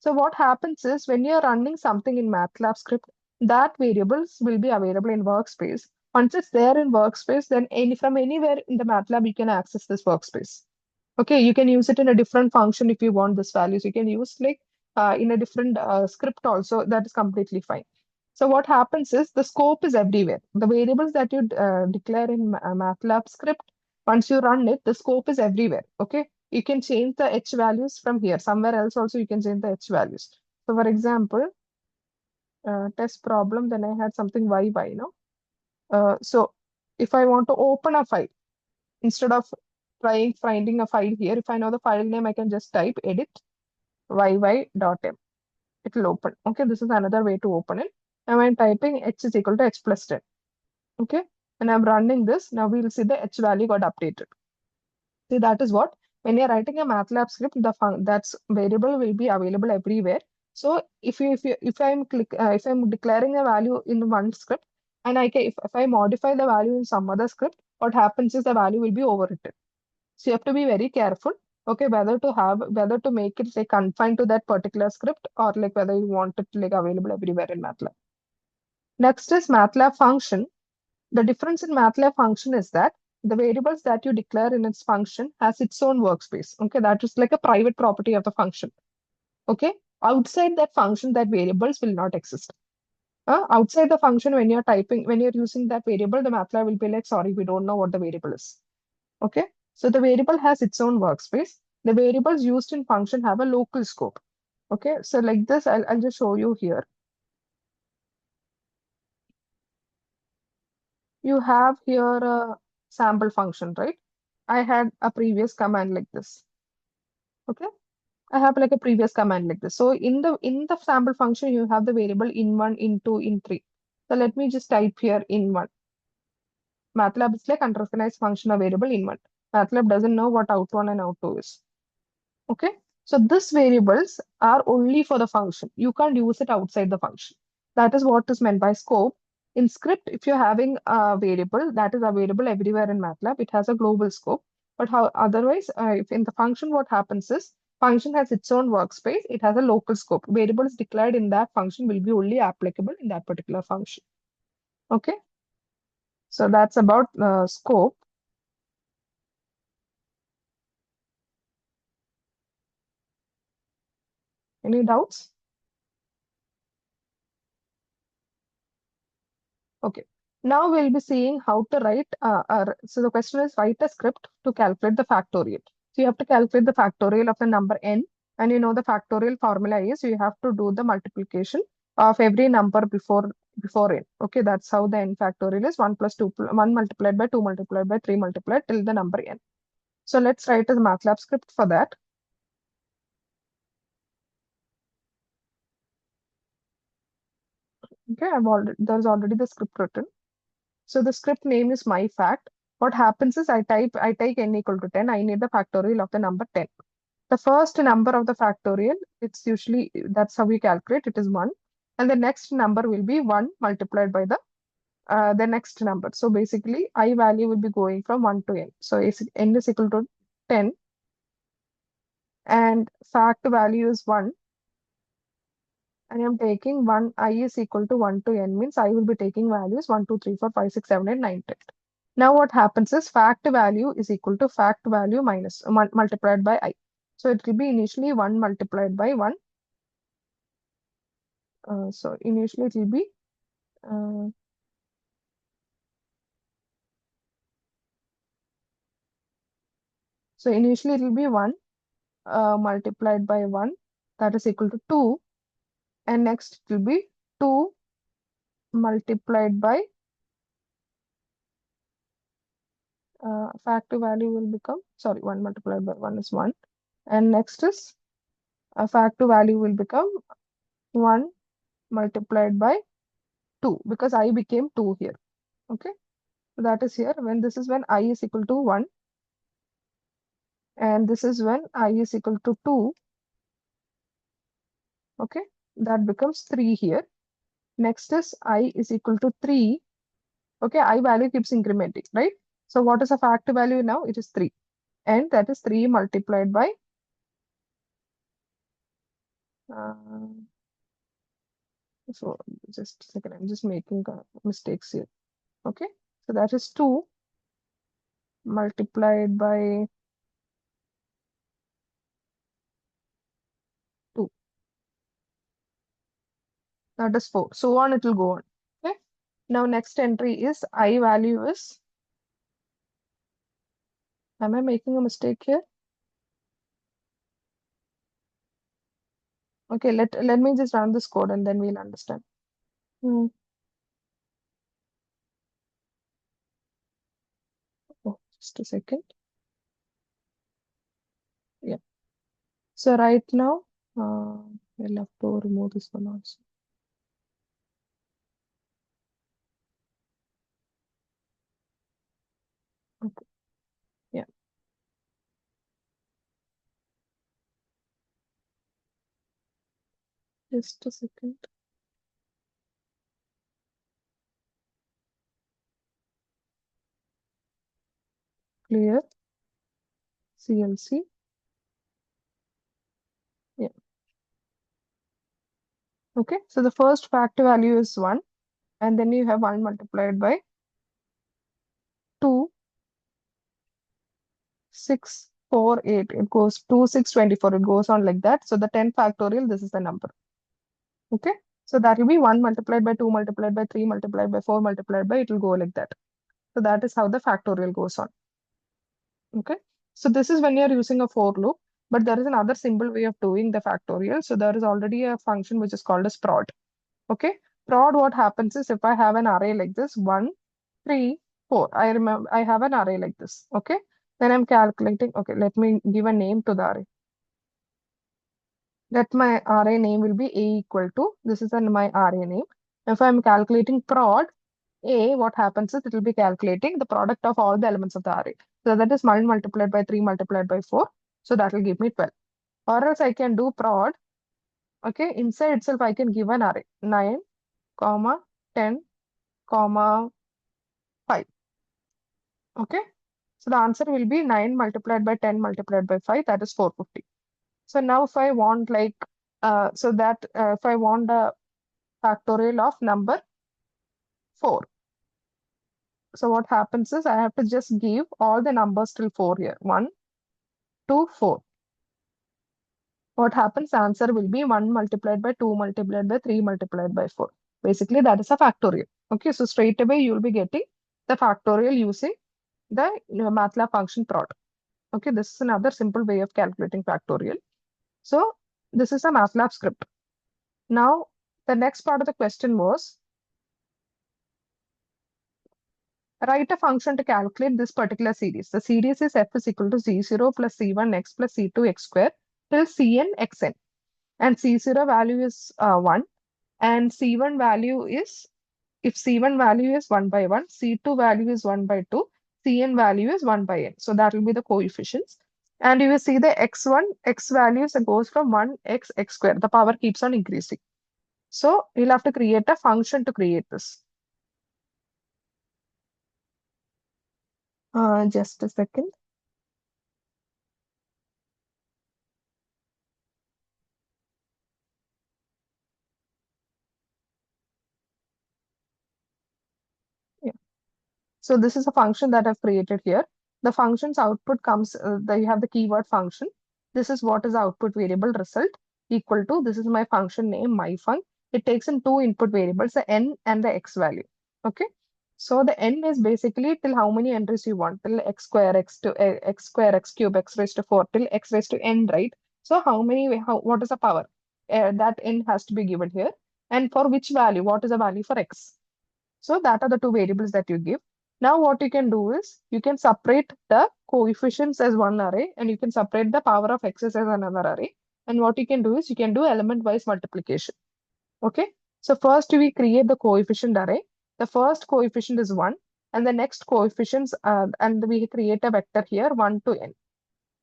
So what happens is when you're running something in MATLAB script, that variables will be available in workspace. Once it's there in workspace, then from anywhere in the MATLAB, you can access this workspace. Okay, you can use it in a different function if you want this values. You can use like in a different script also. That is completely fine. So what happens is the scope is everywhere. The variables that you declare in MATLAB script, once you run it, the scope is everywhere. Okay, you can change the h values from here. Somewhere else also you can change the h values. So for example, test problem, then I had something y, no? So if I want to open a file, instead of trying finding a file here, if I know the file name, I can just type edit yy.m. It will open. Okay, this is another way to open it. And I'm typing h is equal to h plus 10. Okay, and I'm running this. Now we'll see the h value got updated. See, that is what, when you're writing a MATLAB script, that's variable will be available everywhere. So if I'm declaring a value in one script, and if I modify the value in some other script, what happens is the value will be overwritten. So you have to be very careful, okay, whether to make it like confined to that particular script or like whether you want it like available everywhere in MATLAB. Next is MATLAB function. The difference in MATLAB function is that the variables that you declare in its function has its own workspace. Okay, that is like a private property of the function. Okay, outside that function, that variables will not exist. Outside the function, when you're using that variable, the MATLAB will be like, sorry, we don't know what the variable is. Okay, so the variable has its own workspace. The variables used in function have a local scope. Okay, so like this, I'll just show you here. You have here a sample function, right? I had a previous command like this. Okay, I have like a previous command like this. So in the sample function, you have the variable in1, in2, in3. So let me just type here in1. MATLAB is like unrecognized function of variable in one. MATLAB doesn't know what out1 and out2 is. Okay. So these variables are only for the function. You can't use it outside the function. That is what is meant by scope. In script, if you're having a variable that is available everywhere in MATLAB, it has a global scope. But how otherwise, if in the function, what happens is function has its own workspace. It has a local scope. Variables declared in that function will be only applicable in that particular function. Okay. So that's about scope. Any doubts? Okay. Now we'll be seeing how to write. So the question is write a script to calculate the factorial. So you have to calculate the factorial of the number n, and you know the factorial formula is you have to do the multiplication of every number before n. Okay, that's how the n factorial is 1 plus 2 1 multiplied by 2 multiplied by 3 multiplied till the number n. So let's write a MATLAB script for that. Okay, there's already the script written. So the script name is my fact. What happens is I take n equal to 10. I need the factorial of the number 10. The first number of the factorial, it's usually, that's how we calculate, it is 1. And the next number will be 1 multiplied by the next number. So basically, I value will be going from 1 to n. So n is equal to 10 and fact value is 1. And I'm taking 1, I is equal to 1 to n means I will be taking values 1, 2, 3, 4, 5, 6, 7, 8, 9, 10. Now what happens is fact value is equal to fact value minus multiplied by I. So it will be initially 1 multiplied by 1. So initially it will be so initially it will be 1 multiplied by 1, that is equal to 2, and next it will be 2 multiplied by factor value will become, sorry, 1 multiplied by 1 is 1, and next is factor value will become 1 multiplied by 2 because I became 2 here. Okay, so that is here when this is when I is equal to 1, and this is when I is equal to 2. Okay, that becomes 3 here. Next is I is equal to 3. Okay, I value keeps incrementing, right? So what is a factor value now? It is 3. And that is 3 multiplied by so just a second, I'm just making mistakes here. Okay, so that is 2 multiplied by 2. That is 4. So on it will go on. Okay. Now next entry is I value is, am I making a mistake here? Okay, let me just run this code and then we'll understand. Oh, just a second. Yeah. So right now, we'll have to remove this one also. Okay. Yeah. Just a second. Clear. CLC. Yeah. Okay. So the first factor value is 1. And then you have 1 multiplied by 2, 6, 4, 8. It goes 2, 6, 24. It goes on like that. So the 10 factorial, this is the number. Okay. So that will be 1 multiplied by 2 multiplied by 3 multiplied by 4 multiplied by, it will go like that. So that is how the factorial goes on. Okay. So this is when you're using a for loop, but there is another simple way of doing the factorial. So there is already a function which is called as prod. Okay. Prod, what happens is if I have an array like this, 1, 3, 4. I remember I have an array like this. Okay. Then I'm calculating. Okay, let me give a name to the array. Let my array name will be a equal to, this is my array name. If I'm calculating prod, A, what happens is it will be calculating the product of all the elements of the array. So that is 9 multiplied by 3 multiplied by 4. So that will give me 12. Or else I can do prod. Okay, inside itself I can give an array 9, comma, 10, comma, 5. Okay, so the answer will be 9 multiplied by 10 multiplied by 5, that is 450. So now if I want like, if I want a factorial of number 4. So what happens is I have to just give all the numbers till 4 here. 1, 2, 4. What happens? Answer will be 1 multiplied by 2 multiplied by 3 multiplied by 4. Basically, that is a factorial. Okay, so straight away you will be getting the factorial using the MATLAB function prod. Okay, this is another simple way of calculating factorial. So this is a MATLAB script. Now, the next part of the question was, write a function to calculate this particular series. The series is f is equal to c0 plus c1 x plus c2 x square till cn xn. And c0 value is 1. And c1 value is, if c1 value is 1 by 1, c2 value is 1 by 2, cn value is 1 by n. So that will be the coefficients. And you will see the x1, x values goes from 1, x square. The power keeps on increasing. So you'll have to create a function to create this. Just a second. Yeah. So this is a function that I've created here. The function's output comes, you have the keyword function. This is what is the output variable result equal to, this is my function name, myfunc. It takes in two input variables, the n and the x value. Okay. So the n is basically till how many entries you want, till x square, x square, x cube, x raised to 4, till x raised to n, right? So what is the power? That n has to be given here. And for which value? What is the value for x? So that are the two variables that you give. Now what you can do is you can separate the coefficients as one array and you can separate the power of x's as another array. And what you can do is you can do element-wise multiplication. Okay. So first we create the coefficient array. The first coefficient is 1 and the next coefficients and we create a vector here 1 to n.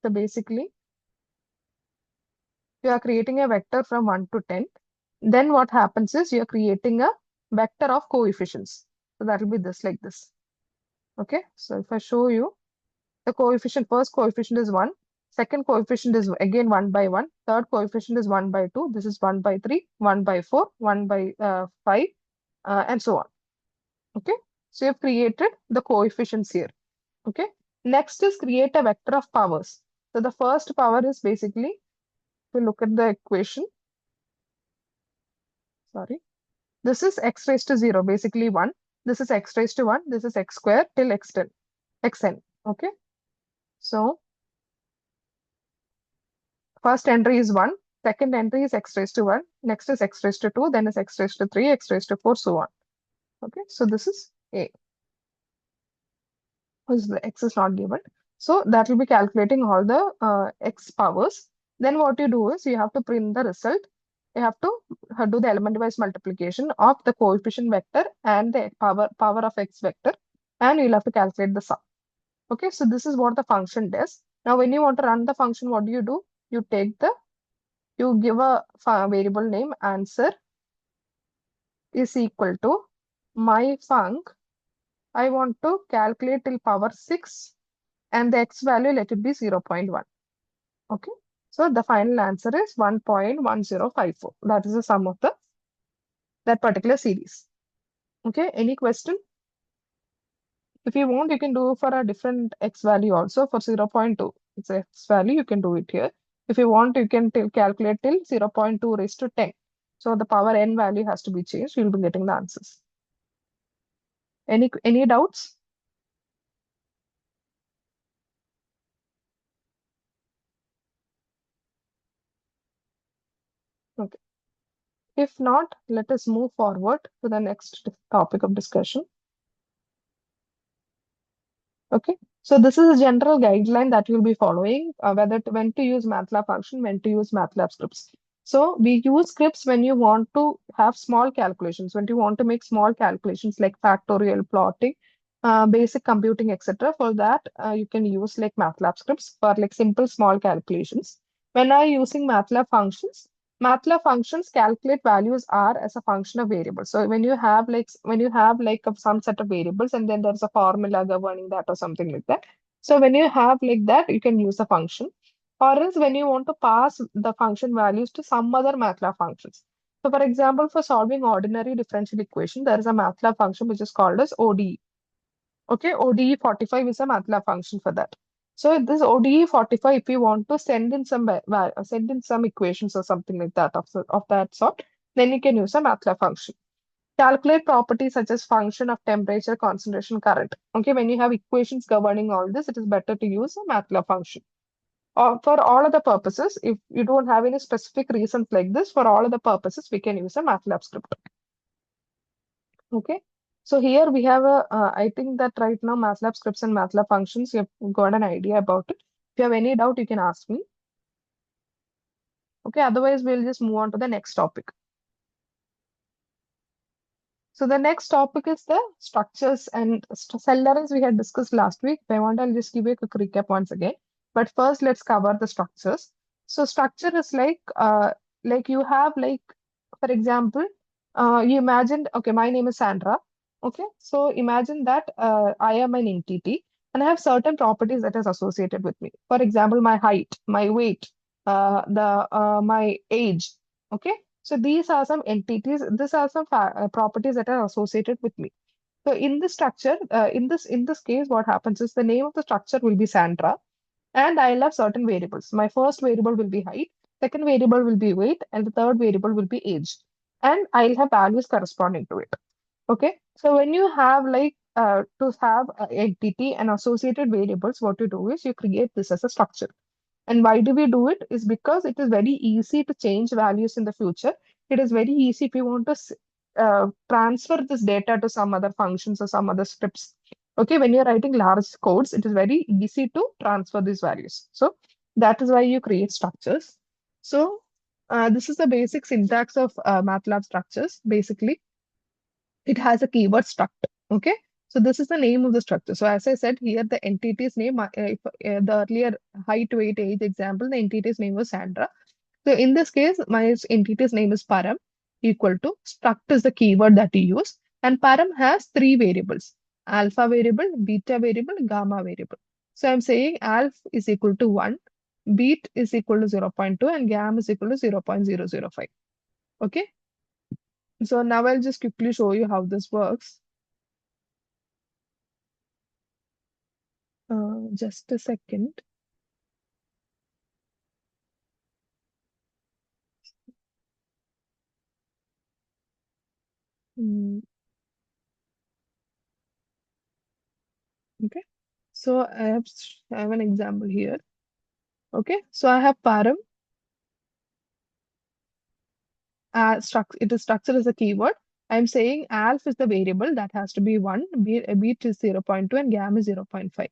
So basically you are creating a vector from 1 to 10. Then what happens is you are creating a vector of coefficients. So that will be this like this. Okay, so if I show you the coefficient, first coefficient is 1, second coefficient is again 1 by 1, third coefficient is 1 by 2, this is 1 by 3, 1 by 4, 1 by 5, and so on. Okay, so you've created the coefficients here. Okay, next is create a vector of powers. So the first power is basically, if you look at the equation, sorry, this is x raised to 0, basically 1. This is x raised to 1, this is x squared till xn. Okay, so first entry is 1, second entry is x raised to 1, next is x raised to 2, then is x raised to 3, x raised to 4, so on. Okay, so this is A. Because the x is not given. So that will be calculating all the x powers. Then what you do is you have to print the result. You have to do the element-wise multiplication of the coefficient vector and the power of x vector, and you'll have to calculate the sum. Okay, so this is what the function does. Now, when you want to run the function, what do? You give a variable name answer is equal to myfunc. I want to calculate till power 6 and the x value let it be 0.1. Okay, so the final answer is 1.1054. That is the sum of that particular series. Okay, any question? If you want, you can do for a different x value also for 0.2. It's x value, you can do it here. If you want, you can calculate till 0.2 raised to 10. So the power n value has to be changed. You'll be getting the answers. Any doubts? Okay. If not, let us move forward to the next topic of discussion. Okay. So this is a general guideline that you'll be following, when to use MATLAB function, when to use MATLAB scripts. So we use scripts when you want to have small calculations, when you want to make small calculations like factorial, plotting, basic computing, etc. For that, you can use like Matlab scripts for like simple small calculations. When I using Matlab functions calculate values R as a function of variables. So when you have like some set of variables and then there's a formula governing that or something like that. So when you have like that, you can use a function. Or else when you want to pass the function values to some other MATLAB functions. So for example, for solving ordinary differential equation, there is a MATLAB function which is called as ODE. Okay, ODE 45 is a MATLAB function for that. So this ODE 45, if you want to send in send in some equations or something like that of that sort, then you can use a MATLAB function. Calculate properties such as function of temperature, concentration, current. Okay, when you have equations governing all this, it is better to use a MATLAB function. Or for all other purposes, if you don't have any specific reasons like this, for all other purposes, we can use a MATLAB script. Okay. So here we have I think that right now MATLAB scripts and MATLAB functions, you have got an idea about it. If you have any doubt, you can ask me. Okay. Otherwise, we'll just move on to the next topic. So the next topic is the structures and cell arrays we had discussed last week. If I want, I'll just give you a quick recap once again. But first, let's cover the structures. So structure is like you have like, for example, you imagined, okay, my name is Sandra. Okay, so imagine that I am an entity and I have certain properties that is associated with me. For example, my height, my weight, the my age. Okay, so these are some entities. These are some properties that are associated with me. So in this structure, in this case, what happens is the name of the structure will be Sandra, and I'll have certain variables. My first variable will be height, second variable will be weight, and the third variable will be age. And I'll have values corresponding to it. Okay. So when you have to have an entity and associated variables, what you do is you create this as a structure. And why do we do it? Is because it is very easy to change values in the future. It is very easy if you want to transfer this data to some other functions or some other scripts. Okay, when you're writing large codes, it is very easy to transfer these values. So that is why you create structures. So this is the basic syntax of MATLAB structures. Basically, it has a keyword struct. Okay. So this is the name of the structure. So as I said here, the entity's name, if, the earlier height, weight, age example, the entity's name was Sandra. So in this case, my entity's name is param equal to struct is the keyword that you use. And param has three variables, alpha variable, beta variable, gamma variable. So I'm saying alpha is equal to 1, beta is equal to 0.2, and gamma is equal to 0.005. Okay. So now I'll just quickly show you how this works. Just a second. Mm, okay. So I have an example here. Okay. So I have param. It is structured as a keyword. I'm saying alpha is the variable that has to be 1, beta is 0.2, and gamma is 0.5.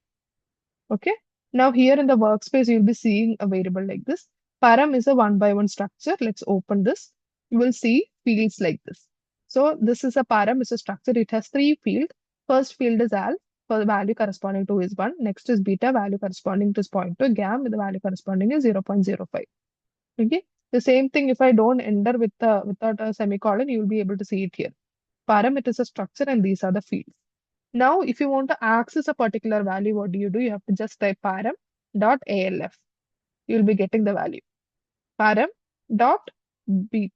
Okay. Now here in the workspace, you'll be seeing a variable like this. Param is a one by one structure. Let's open this. You will see fields like this. So this is a param, it's a structure. It has three fields. First field is alpha, for the value corresponding to is 1. Next is beta, value corresponding to is 0.2. Gamma, the value corresponding is 0.05. Okay. The same thing, if I don't enter without a semicolon, you will be able to see it here. Param, it is a structure and these are the fields. Now, if you want to access a particular value, what do? You have to just type param dot alf. You will be getting the value. Param dot b.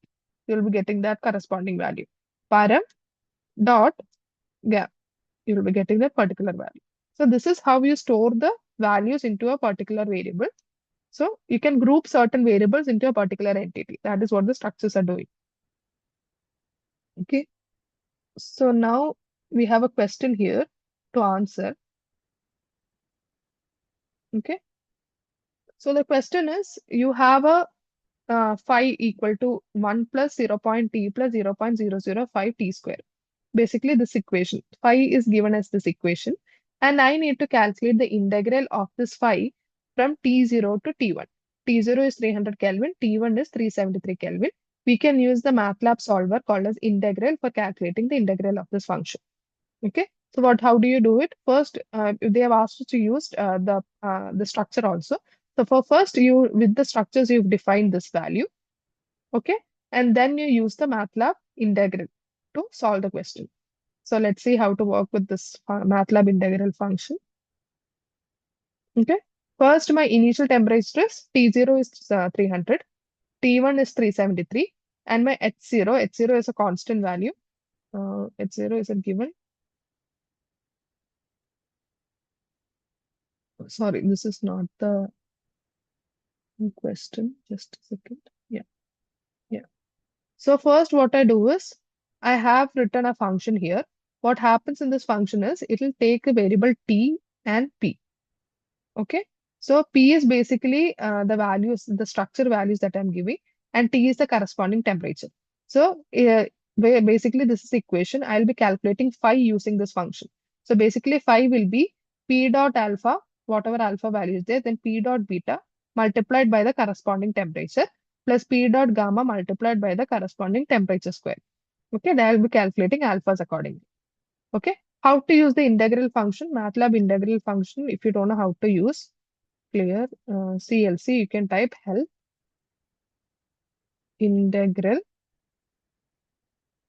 You will be getting that corresponding value. Param dot gap. You will be getting that particular value. So this is how you store the values into a particular variable. So you can group certain variables into a particular entity. That is what the structures are doing. Okay. So now we have a question here to answer. Okay. So the question is, you have a phi equal to 1 plus 0.t plus 0.005 t square. Basically, this equation, phi is given as this equation, and I need to calculate the integral of this phi from t0 to t1. T0 is 300 Kelvin, T1 is 373 Kelvin. We can use the Matlab solver called as integral for calculating the integral of this function. Okay. So how do you do it? First, they have asked us to use the structure also. So for first, with the structures, you've defined this value. Okay. And then you use the Matlab integral to solve the question. So let's see how to work with this Matlab integral function. Okay. First, my initial temperature is T0 is 300, T1 is 373, and my H0 is a constant value. H0 is a given. Sorry, this is not the question. Just a second. Yeah, yeah. So first what I do is I have written a function here. What happens in this function is it will take a variable t and p. Okay. So P is basically the values, the structure values that I'm giving, and T is the corresponding temperature. So basically, this is the equation. I'll be calculating phi using this function. So basically, phi will be P dot alpha, whatever alpha value is there, then P dot beta multiplied by the corresponding temperature plus P dot gamma multiplied by the corresponding temperature square. Okay, then I'll be calculating alphas accordingly. Okay, how to use the integral function, MATLAB integral function. If you don't know how to use, clear CLC, you can type help integral.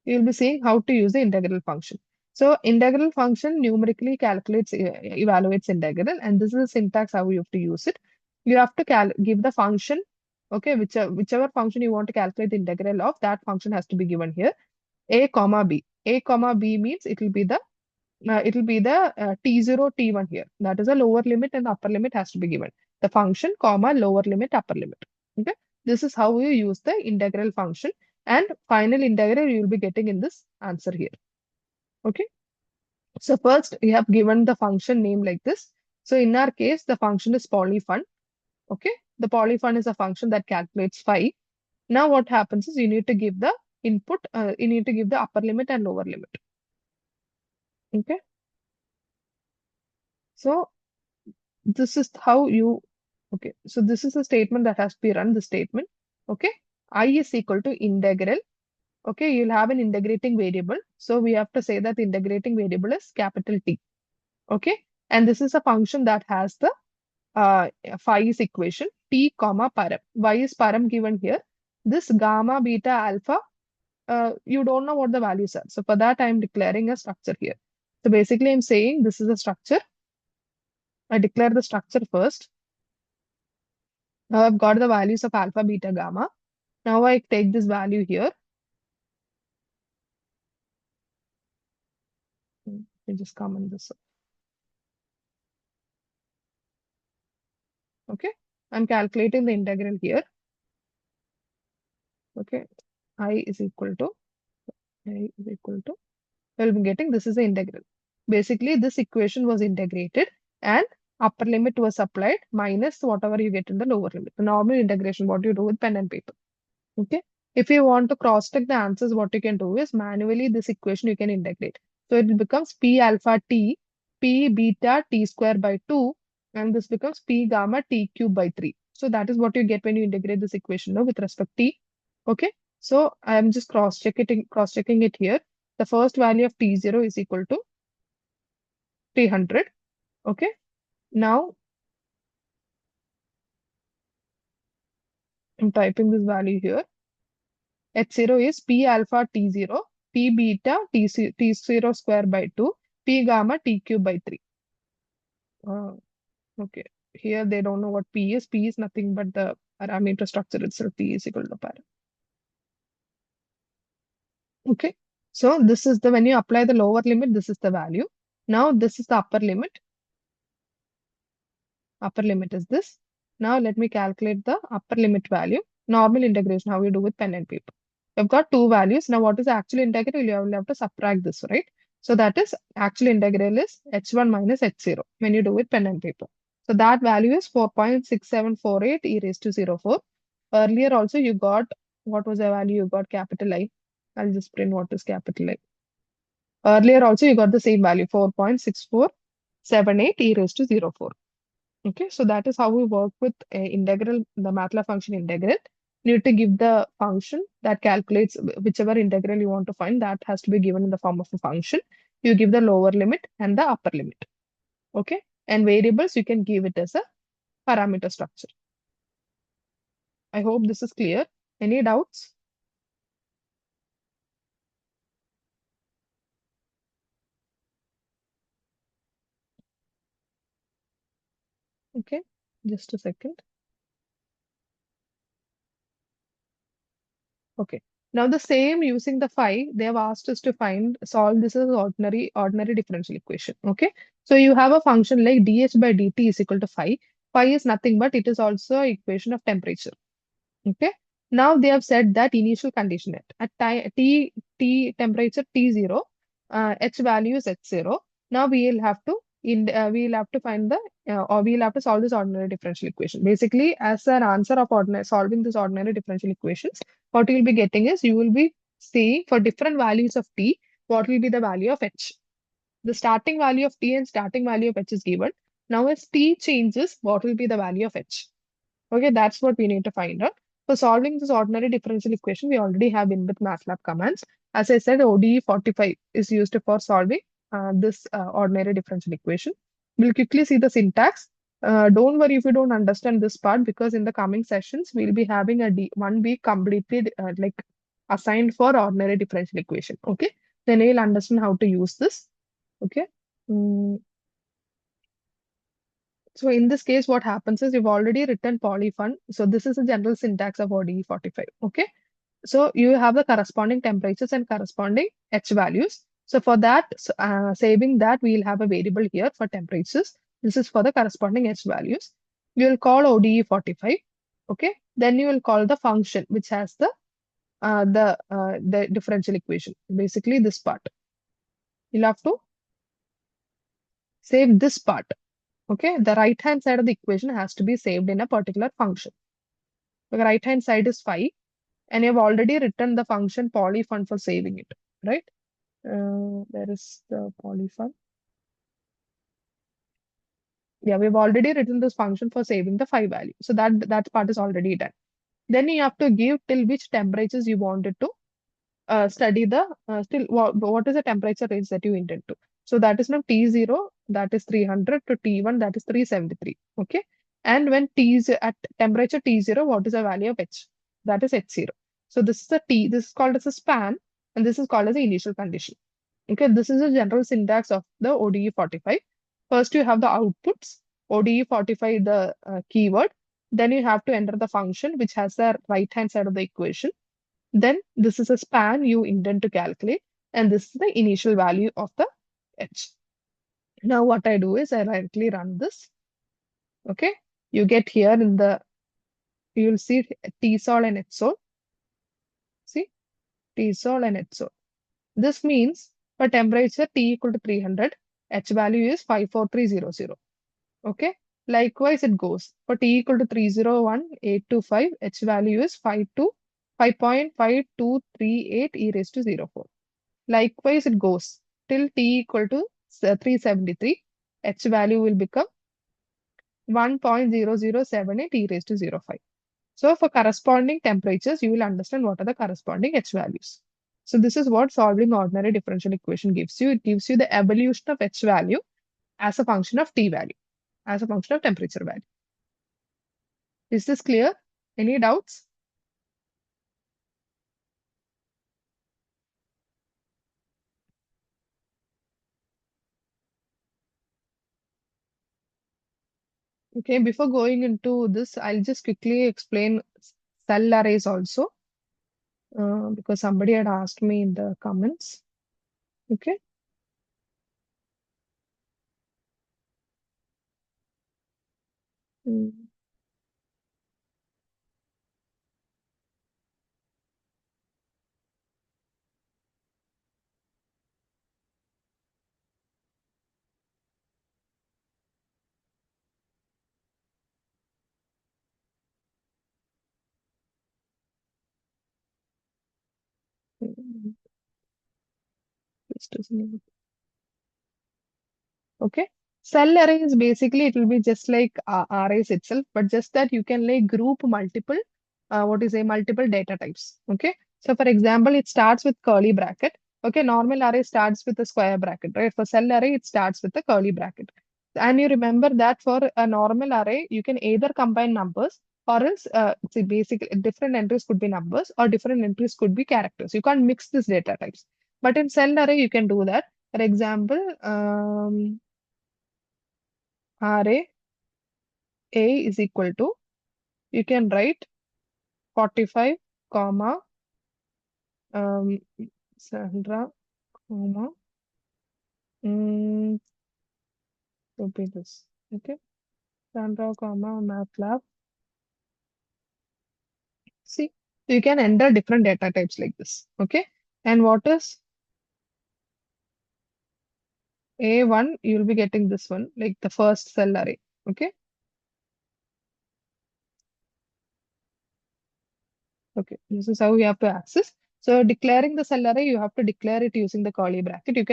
You'll be seeing how to use the integral function. So integral function numerically calculates, evaluates integral, and this is the syntax how you have to use it. You have to give the function, okay, whichever function you want to calculate the integral of, that function has to be given here, a comma b. A comma b means it will be the T0, T1 here. That is a lower limit and the upper limit has to be given. The function, comma, lower limit, upper limit. Okay. This is how you use the integral function, and final integral you will be getting in this answer here. Okay. So first we have given the function name like this. So in our case, the function is polyfun. Okay. The polyfun is a function that calculates phi. Now what happens is you need to give the input, you need to give the upper limit and lower limit. Okay. So this is how you, okay, so this is a statement that has to be run, the statement. Okay, I is equal to integral. Okay, you'll have an integrating variable, so we have to say that the integrating variable is capital T. Okay, and this is a function that has the phi is equation T comma param. Why is param given here? This gamma beta alpha, you don't know what the values are, so for that I am declaring a structure here. So basically I'm saying this is a structure. I declare the structure first. Now I've got the values of alpha, beta, gamma. Now I take this value here. I just comment this. Okay. I'm calculating the integral here. Okay. I is equal to, we'll be getting, this is the integral. Basically, this equation was integrated and upper limit was applied minus whatever you get in the lower limit. The normal integration, what you do with pen and paper. Okay. If you want to cross-check the answers, what you can do is manually this equation you can integrate. So it becomes P alpha T, P beta T square by 2, and this becomes P gamma T cube by 3. So that is what you get when you integrate this equation now with respect to T. Okay. So I am just cross-checking it here. The first value of T0 is equal to 300. Okay. Now I'm typing this value here. H0 is P alpha T0, P beta T0 square by 2, P gamma T cube by 3. Okay. Here they don't know what P is. P is nothing but the parameter structure itself. P is equal to param. Okay. So this is when you apply the lower limit, this is the value. Now this is the upper limit. Upper limit is this. Now let me calculate the upper limit value. Normal integration, how you do with pen and paper. We've got two values. Now what is the actual integral? You will have to subtract this, right? So that is actual integral is h1 minus h0 when you do with pen and paper. So that value is 4.6748 e raised to 04. Earlier also you got, what was the value? You got capital I. I'll just print what is capital I. Earlier also you got the same value, 4.6478 e raised to 04. Okay, so that is how we work with integral, the MATLAB function integral. You need to give the function that calculates whichever integral you want to find, that has to be given in the form of a function. You give the lower limit and the upper limit. Okay, and variables you can give it as a parameter structure. I hope this is clear. Any doubts? Okay, just a second. Okay. Now the same using the phi, they have asked us to solve this as ordinary differential equation. Okay. So you have a function like dH by dt is equal to phi. Phi is nothing but it is also an equation of temperature. Okay. Now they have said that initial condition at t temperature T0, H value is H0. Now we'll have to find the or we'll have to solve this ordinary differential equation. Basically, as an answer of ordinary solving this ordinary differential equations, what you'll be getting is you will be seeing for different values of t, what will be the value of H. The starting value of t and starting value of H is given. Now as t changes, what will be the value of H? Okay, that's what we need to find out. For solving this ordinary differential equation, we already have inbuilt MATLAB commands. As I said, ODE 45 is used for solving this ordinary differential equation. We'll quickly see the syntax. Don't worry if you don't understand this part, because in the coming sessions, we'll be having 1 week completed, like assigned for ordinary differential equation. Okay, then you'll understand how to use this. Okay. Mm, so in this case, what happens is you've already written polyfund. So this is a general syntax of ODE 45. Okay. So you have the corresponding temperatures and corresponding H values. So for that, saving that, we'll have a variable here for temperatures. This is for the corresponding H values. You will call ODE 45. Okay. Then you will call the function which has the differential equation. Basically this part. You'll have to save this part. Okay. The right hand side of the equation has to be saved in a particular function. The right hand side is 5, and you've already written the function polyfund for saving it, right? There is the polyfund. Yeah, we've already written this function for saving the phi value. So that part is already done. Then you have to give till which temperatures you wanted to study the still what is the temperature range that you intend to. So that is now T0, that is 300, to T1, that is 373. Okay. And when at temperature T0, what is the value of H? That is H0. So this is the this is called as a span, and this is called as the initial condition. Okay, this is a general syntax of the ODE 45. First, you have the outputs, ODE 45, the keyword. Then you have to enter the function which has the right hand side of the equation. Then this is a span you intend to calculate, and this is the initial value of the H. Now what I do is I directly run this. Okay, you get here in the, you'll see T sol and H sol. See, T sol and H sol. This means for temperature T equal to 300, H value is 54300. Okay. Likewise, it goes for T equal to 301,825, H value is 5.5238 e raised to 04. Likewise, it goes till T equal to 373, H value will become 1.0078 e raised to 05. So for corresponding temperatures, you will understand what are the corresponding H values. So this is what solving ordinary differential equation gives you. It gives you the evolution of H value as a function of T value, as a function of temperature value. Is this clear? Any doubts? Okay, before going into this, I'll just quickly explain cell arrays also, because somebody had asked me in the comments. Okay. Mm, mm, this doesn't even- Okay. Cell array is basically it will be just like arrays itself, but just that you can like group multiple what is a multiple data types. Okay. So for example, it starts with curly bracket. Okay, normal array starts with a square bracket, right? For cell array, it starts with a curly bracket. And you remember that for a normal array, you can either combine numbers or else see basically different entries could be numbers or different entries could be characters. You can't mix these data types. But in cell array, you can do that. For example, array A is equal to, you can write 45, comma, um, Sandra, comma, mm, would be this. Okay. Sandra, comma, Matlab. See, you can enter different data types like this. Okay. And what is A1? You'll be getting this one, like the first cell array. Okay. Okay, this is how you have to access. So declaring the cell array, you have to declare it using the curly bracket. You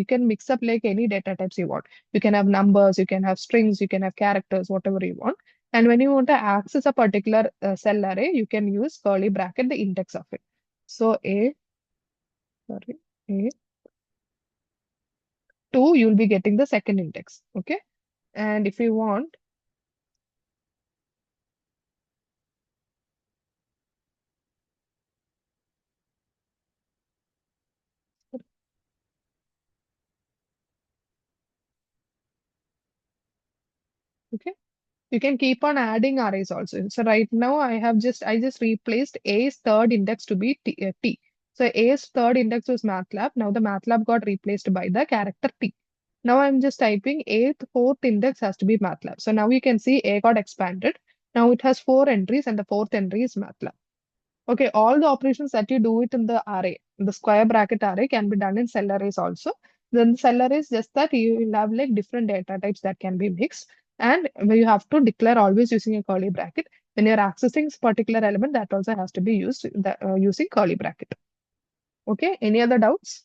can mix up like any data types you want. You can have numbers, you can have strings, you can have characters, whatever you want. And when you want to access a particular cell array, you can use curly bracket, the index of it. So sorry, A2, you'll be getting the second index. Okay. And if you want, okay. You can keep on adding arrays also. So right now I just replaced A's third index to be T. So A's third index was Matlab. Now the Matlab got replaced by the character T. Now I'm just typing A's fourth index has to be Matlab. So now you can see A got expanded. Now it has four entries and the fourth entry is Matlab. Okay, all the operations that you do it in the array, the square bracket array can be done in cell arrays also. Then the cell array is just that you will have like different data types that can be mixed. And you have to declare always using a curly bracket. When you're accessing this particular element, that also has to be used using curly bracket. Okay, any other doubts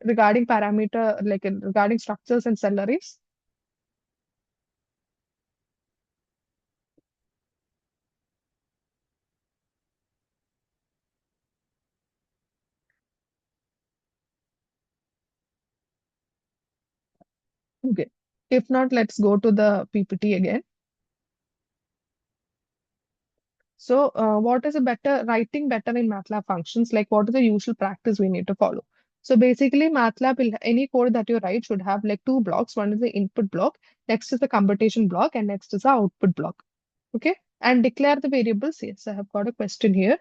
regarding parameter, like regarding structures and cell arrays? Okay. If not, let's go to the PPT again. So, what is a better writing better in MATLAB functions? Like, what is the usual practice we need to follow? So, basically, MATLAB will any code that you write should have like two blocks. One is the input block, next is the computation block, and next is the output block. Okay, and declare the variables. Yes, I have got a question here.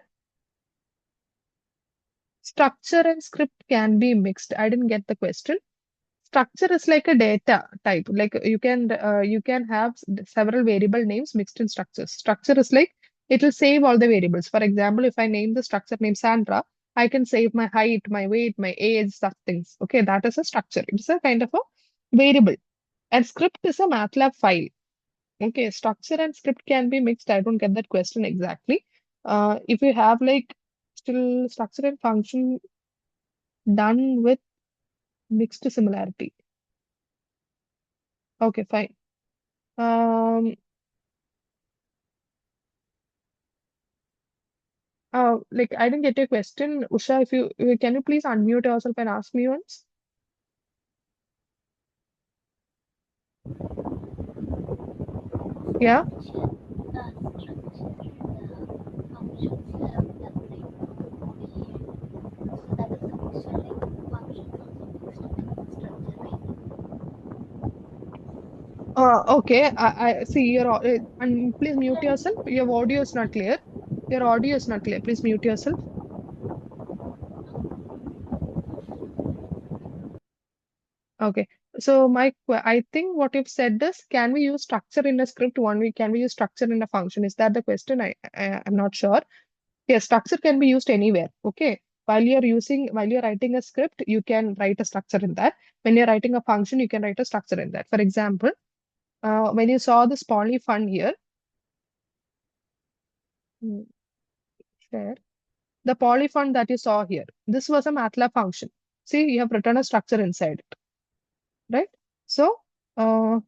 Structure and script can be mixed. I didn't get the question. Structure is like a data type. Like you can have several variable names mixed in structures. Structure is like it will save all the variables. For example, if I name the structure name Sandra, I can save my height, my weight, my age, such things. Okay, that is a structure. It's a kind of a variable. And script is a MATLAB file. Okay, structure and script can be mixed. I don't get that question exactly. If you have like still structure and function done with mixed similarity. Okay, fine. Um, like I didn't get your question, Usha. If you can you please unmute yourself and ask me once? Yeah. Okay. I see and please mute yourself. Your audio is not clear. Your audio is not clear. Please mute yourself. Okay. So I think what you've said is, can we use structure in a script? Can we use structure in a function? Is that the question? I'm not sure. Yes, structure can be used anywhere. Okay. While you're writing a script, you can write a structure in that. When you're writing a function, you can write a structure in that. For example, when you saw this polyfund here, mm, share the polyfund that you saw here, this was a MATLAB function. See, you have written a structure inside it, right? So Uh,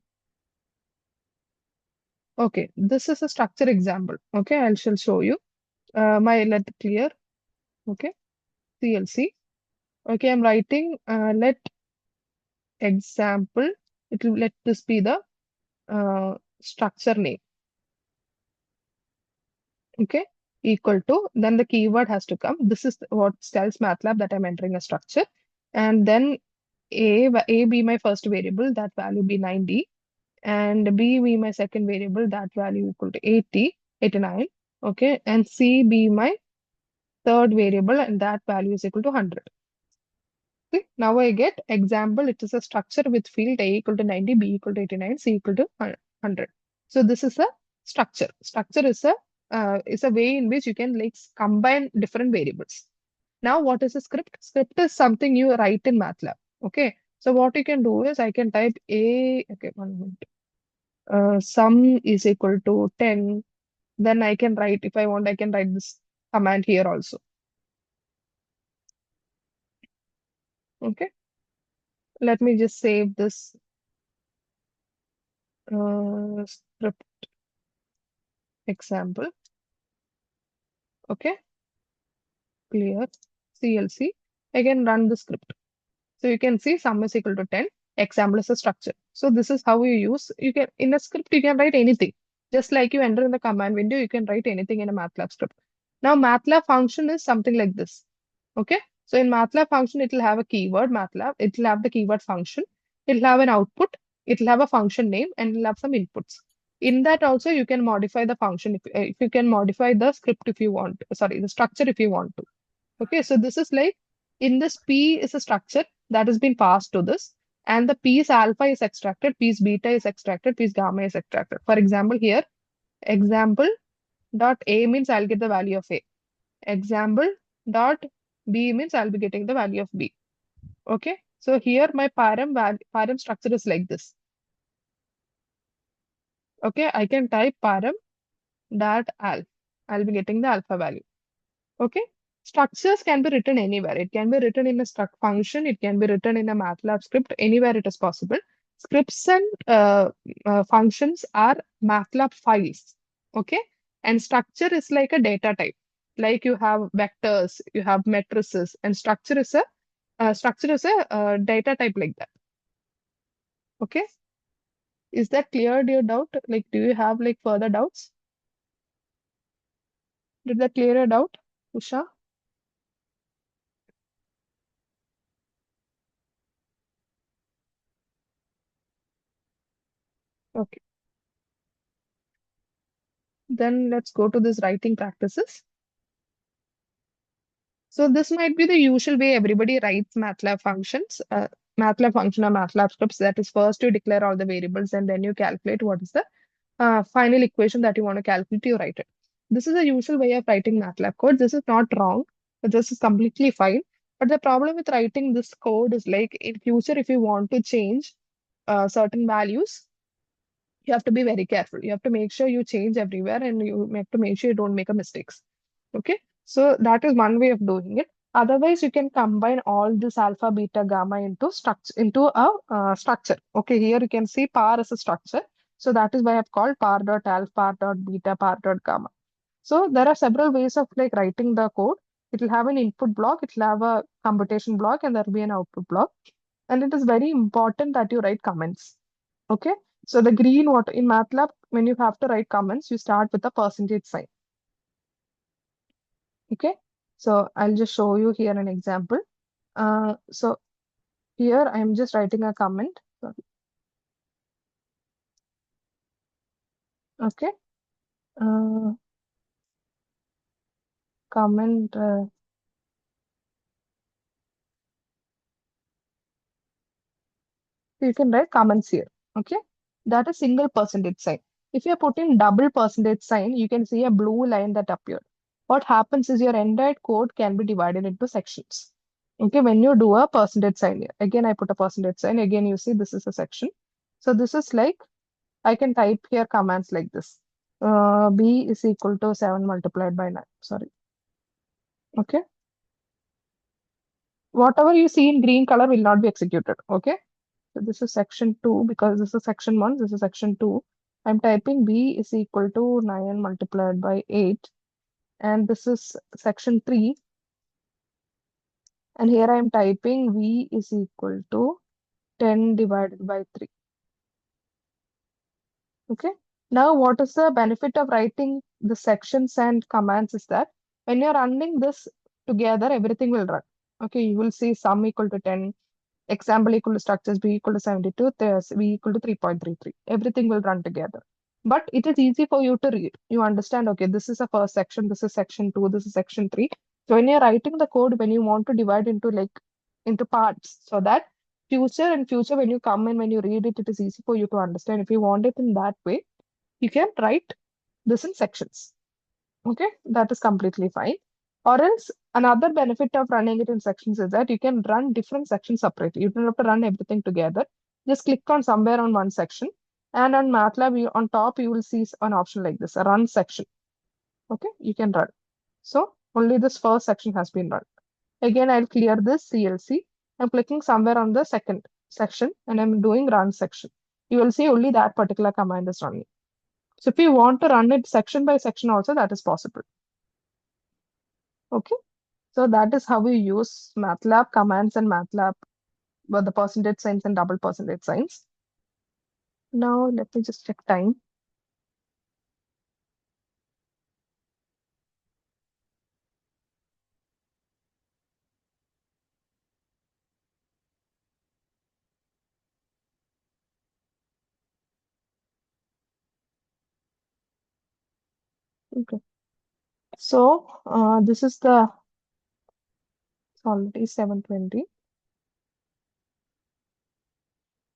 okay, this is a structure example. Okay, I shall show you. My let clear. Okay, CLC. Okay, I'm writing let example. It will let this be the structure name. Okay, equal to, then the keyword has to come. This is what tells Matlab that I'm entering a structure. And then A be my first variable, that value be 90. And B be my second variable, that value equal to 80, 89. Okay, and C be my third variable, and that value is equal to 100. See, now I get example, it is a structure with field A equal to 90, B equal to 89, C equal to 100. So this is a structure. Structure is a way in which you can like combine different variables. Now, what is a script? Script is something you write in MATLAB. Okay. So what you can do is I can type A, okay, 1 minute. Sum is equal to 10. Then I can write, if I want, I can write this command here also. Okay. Let me just save this script example. Okay. Clear. CLC. I can run the script. So you can see sum is equal to 10. Example is a structure. So this is how you use, you can, in a script, you can write anything. Just like you enter in the command window, you can write anything in a MATLAB script. Now MATLAB function is something like this. Okay. So in MATLAB function, it will have a keyword MATLAB. It will have the keyword function. It will have an output. It will have a function name and it will have some inputs. In that also, you can modify the function if you can modify the script if you want, sorry, the structure if you want to. Okay, so this is like in this P is a structure that has been passed to this, and the P's alpha is extracted, P's beta is extracted, P's gamma is extracted. For example, here, example dot A means I'll get the value of A. Example dot B means I'll be getting the value of B. Okay, so here my param structure is like this. Okay, I can type param dot alpha. I'll be getting the alpha value. Okay. Structures can be written anywhere. It can be written in a struct function. It can be written in a MATLAB script. Anywhere it is possible. Scripts and functions are MATLAB files. Okay. And structure is like a data type. Like you have vectors, you have matrices, and structure is a data type like that. Okay. Is that cleared your doubt? Like, do you have like further doubts? Did that clear your doubt, Usha? Okay. Then let's go to this writing practices. So this might be the usual way everybody writes MATLAB functions. MATLAB function or MATLAB scripts, that is first you declare all the variables and then you calculate what is the final equation that you want to calculate, you write it. This is a usual way of writing MATLAB code. This is not wrong. This is completely fine. But the problem with writing this code is like in future, if you want to change certain values, you have to be very careful. You have to make sure you change everywhere and you have to make sure you don't make a mistakes. Okay. So that is one way of doing it. Otherwise, you can combine all this alpha, beta, gamma into a structure. Okay, here you can see par as a structure. So that is why I've called par dot alpha, par dot beta, par dot gamma. So there are several ways of like writing the code. It will have an input block, it will have a computation block, and there will be an output block. And it is very important that you write comments. Okay. So the green what in MATLAB, when you have to write comments, you start with a percentage sign. Okay. So I'll just show you here an example. So here I'm just writing a comment. Okay. Uh, comment. You can write comments here. Okay. That is single percentage sign. If you're putting double percentage sign, you can see a blue line that appeared. What happens is your entire code can be divided into sections. Okay, when you do a percentage sign here, again I put a percentage sign, again you see this is a section. So this is like, I can type here commands like this. B is equal to 7 multiplied by 9. Sorry. Okay. Whatever you see in green color will not be executed. Okay. So this is section 2 because this is section 1, this is section 2. I'm typing b is equal to 9 multiplied by 8, and this is section 3, and here I'm typing v is equal to 10 divided by 3. Okay. Now, what is the benefit of writing the sections and commands is that when you're running this together, everything will run. Okay, you will see sum equal to 10, example equal to structures b equal to 72, there's v equal to 3.33. Everything will run together. But it is easy for you to read. You understand, okay, this is the first section, this is section 2, this is section 3. So when you're writing the code, when you want to divide into into parts, so that future when you come and when you read it, it is easy for you to understand. If you want it in that way, you can write this in sections. Okay, that is completely fine. Or else another benefit of running it in sections is that you can run different sections separately. You don't have to run everything together. Just click on somewhere on one section, and on Matlab, on top you will see an option like this, a run section. Okay, you can run. So only this first section has been run. Again, I'll clear this CLC. I'm clicking somewhere on the second section and I'm doing run section. You will see only that particular command is running. So if you want to run it section by section also, that is possible. Okay. So that is how we use MATLAB commands and MATLAB, the percentage signs and double percentage signs. Now let me just check time. Okay. So this is it's already 7:20.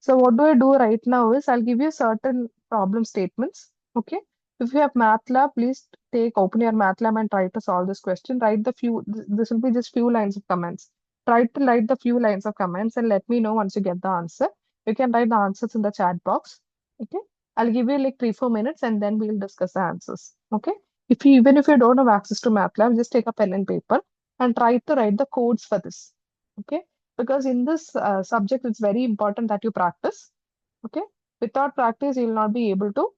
So what do I do right now is I'll give you certain problem statements. Okay. If you have MATLAB, please open your MATLAB and try to solve this question. Write the few, this will be just few lines of comments. Try to write the few lines of comments and let me know once you get the answer. You can write the answers in the chat box. Okay. I'll give you like 3-4 minutes and then we'll discuss the answers. Okay. Even if you don't have access to MATLAB, just take a pen and paper and try to write the codes for this. Okay, because in this subject it's very important that you practice. Okay, without practice you will not be able to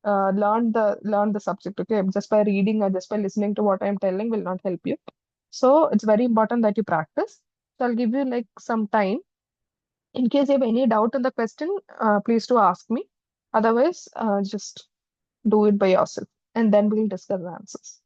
learn the subject. Okay, just by reading or just by listening to what I'm telling will not help you. So it's very important that you practice. So I'll give you like some time. In case you have any doubt in the question, please do ask me. Otherwise, just do it by yourself and then we'll discuss the answers.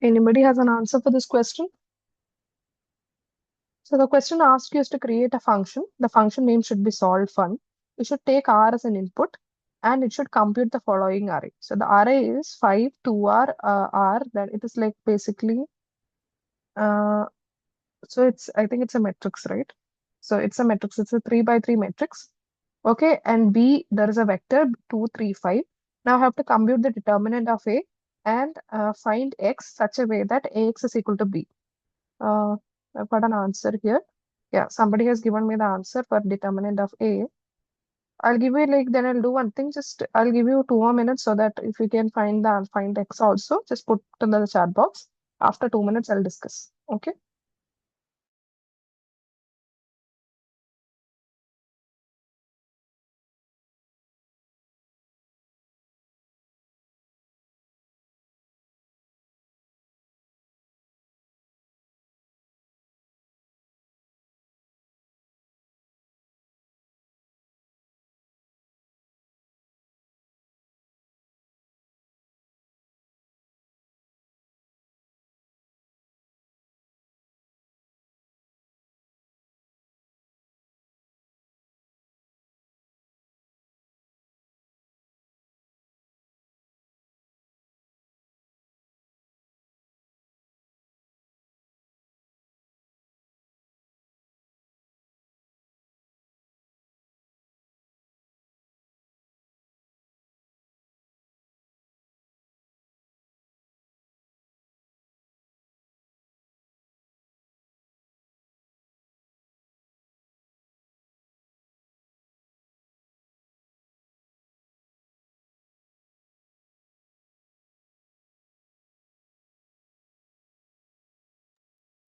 Anybody has an answer for this question? So the question asks you is to create a function. The function name should be solve fun. You should take R as an input and it should compute the following array. So the array is 5, 2R, R, then it is like basically, uh, so it's, I think it's a matrix, right? So it's a matrix, it's a 3 by 3 matrix. Okay, and B, there is a vector 2, 3, 5. Now I have to compute the determinant of A and find X such a way that AX is equal to B. Uh, I've got an answer here. Yeah, somebody has given me the answer for determinant of A. I'll give you like, then I'll do one thing. Just I'll give you 2 more minutes so that if you can find X also, just put in the chat box. After 2 minutes, I'll discuss. Okay.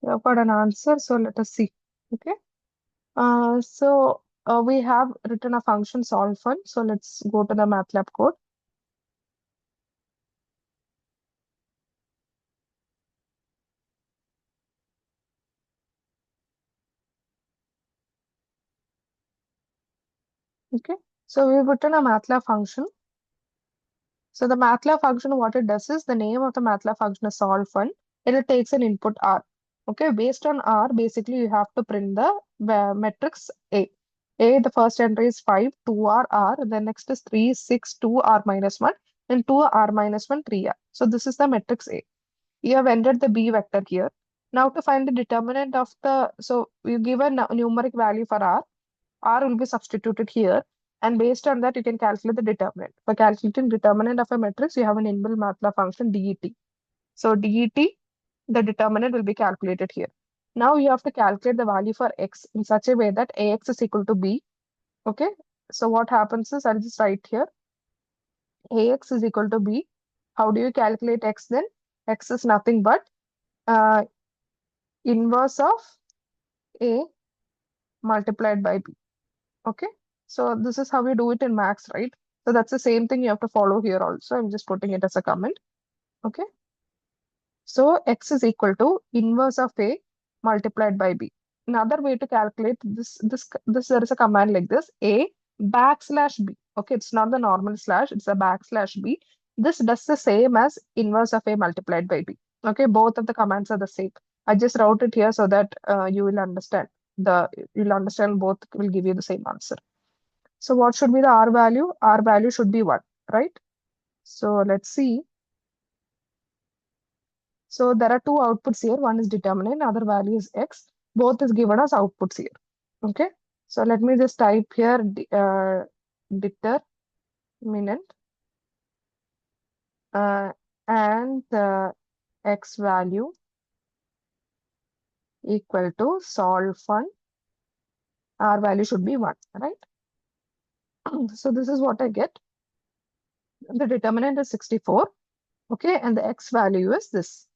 I've got an answer. So let us see. Okay. We have written a function solve fun. So let's go to the MATLAB code. Okay. So we've written a MATLAB function. So the MATLAB function, what it does is the name of the MATLAB function is solve fun, and it takes an input R. Okay, based on R, basically you have to print the matrix A. A, the first entry is 5, 2R, R. Then next is 3, 6, 2, R minus 1, and 2, R minus 1, 3R. So this is the matrix A. You have entered the B vector here. Now to find the determinant of the, so you give a numeric value for R will be substituted here. And based on that, you can calculate the determinant. For calculating determinant of a matrix, you have an inbuilt MATLAB function det. So det, the determinant will be calculated here. Now you have to calculate the value for x in such a way that ax is equal to b. Okay. So what happens is, I'll just write here, ax is equal to b. How do you calculate x then? X is nothing but uh, inverse of a multiplied by b. Okay. So this is how we do it in max, right? So that's the same thing you have to follow here also. I'm just putting it as a comment. Okay. So x is equal to inverse of a multiplied by b. Another way to calculate this there is a command like this, a backslash b. Okay, it's not the normal slash, it's a backslash b. This does the same as inverse of a multiplied by b. Okay, both of the commands are the same. I just wrote it here so that you will understand. You'll understand both will give you the same answer. So what should be the R value? R value should be 1, right? So let's see. So there are two outputs here. One is determinant, other value is X. Both is given as outputs here. Okay. So let me just type here determinant and X value equal to solve fun. R value should be 1, right? So this is what I get. The determinant is 64. Okay. And the X value is this.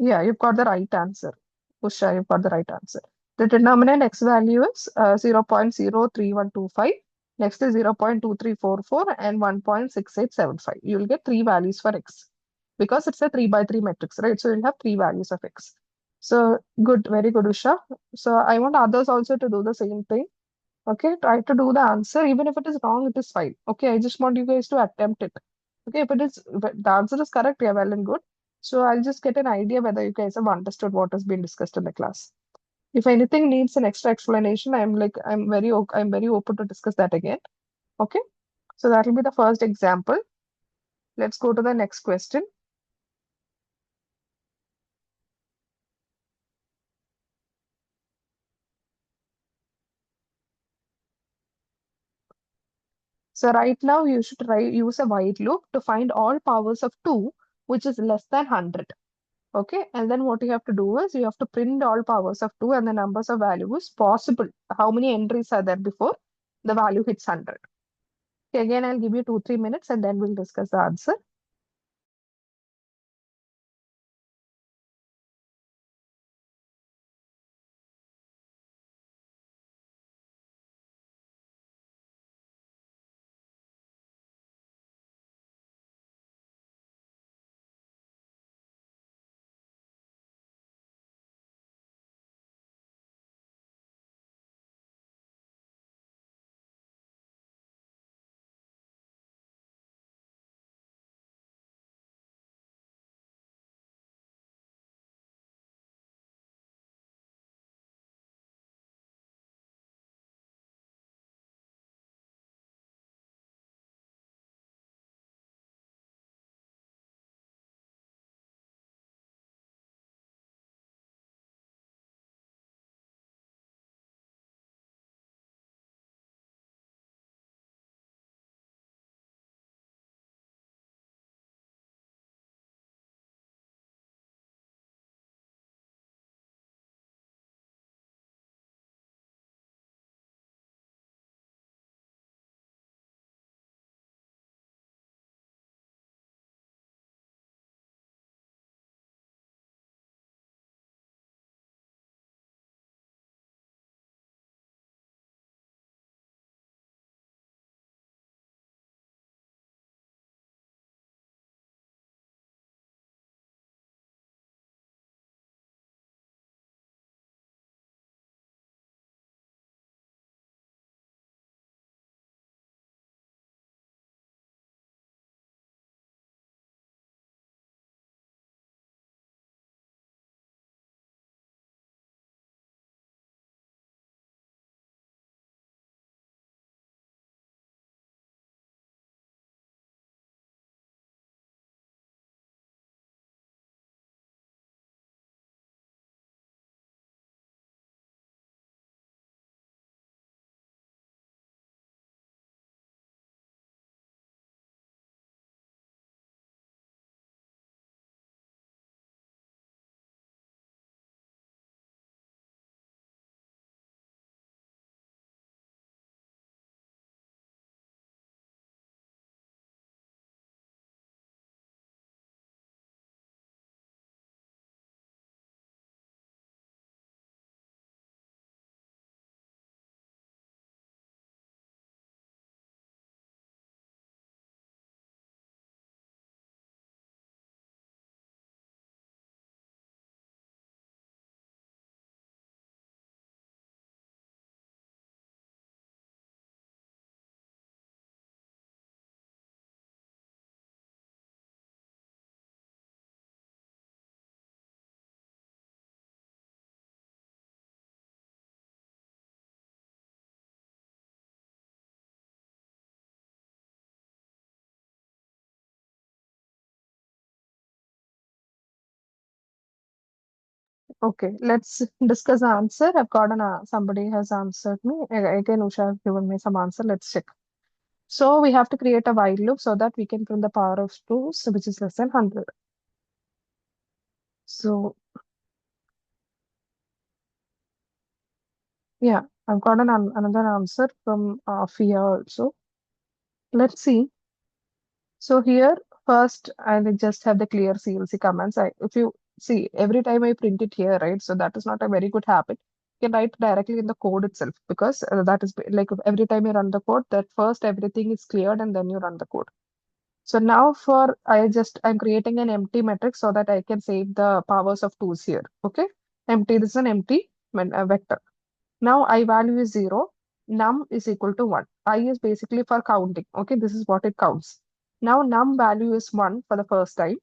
Yeah, you've got the right answer. Usha, you've got the right answer. The determinant X value is 0.03125. Next is 0.2344 and 1.6875. You'll get three values for X because it's a 3 by 3 matrix, right? So you'll have three values of X. So good, very good, Usha. So I want others also to do the same thing. Okay, try to do the answer. Even if it is wrong, it is fine. Okay, I just want you guys to attempt it. Okay, but the answer is correct, yeah, well and good. So I'll just get an idea whether you guys have understood what has been discussed in the class. If anything needs an extra explanation, I'm very open to discuss that again. Okay, so that will be the first example. Let's go to the next question. So right now you should use a while loop to find all powers of 2, which is less than 100. Okay, and then what you have to do is you have to print all powers of 2 and the numbers of values possible. How many entries are there before the value hits 100? Okay, again, I'll give you 2-3 minutes and then we'll discuss the answer. Okay, let's discuss the answer. I've got somebody has answered me. Again, Usha has given me some answer. Let's check. So we have to create a while loop so that we can print the power of 2, so which is less than 100. So yeah, I've got another answer from Fia also. Let's see. So here, first, I will just have the clear CLC commands. If you see, every time I print it here, right? So that is not a very good habit. You can write directly in the code itself because that is like every time you run the code, that first everything is cleared and then you run the code. So now I'm creating an empty matrix so that I can save the powers of 2's here. Okay, empty. This is an empty vector. Now I value is 0. Num is equal to 1. I is basically for counting. Okay, this is what it counts. Now num value is 1 for the first time.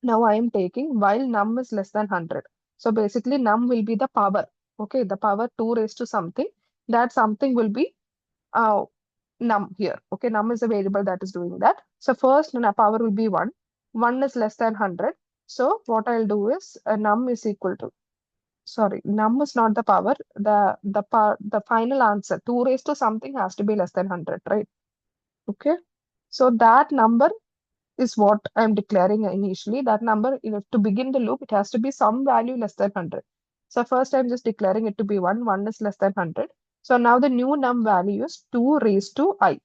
Now I am taking while num is less than 100. So basically num will be the power. Okay, the power 2 raised to something. That something will be uh, num here. Okay, num is a variable that is doing that. So first power will be 1. 1 is less than 100. So what I'll do is num is equal to, sorry, num is not the power. The final answer 2 raised to something has to be less than 100, right? Okay. So that number is what I'm declaring initially. That number, to begin the loop, it has to be some value less than 100. So first I'm just declaring it to be 1. 1 is less than 100. So now the new num value is 2 raised to I.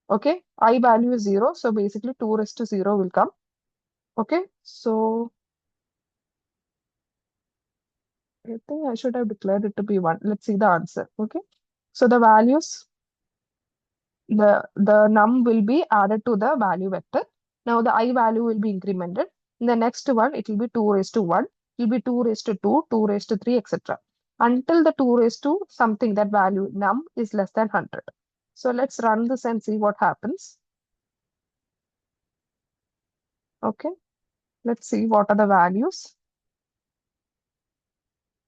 Okay. I value is 0. So basically 2 raised to 0 will come. Okay. So I think I should have declared it to be 1. Let's see the answer. Okay. So the values, the num will be added to the value vector. Now the I value will be incremented. In the next one, it will be 2 raised to 1, it will be 2 raised to 2, 2 raised to 3, etc. Until the 2 raised to something, that value num is less than 100. So let's run this and see what happens. Okay, let's see what are the values.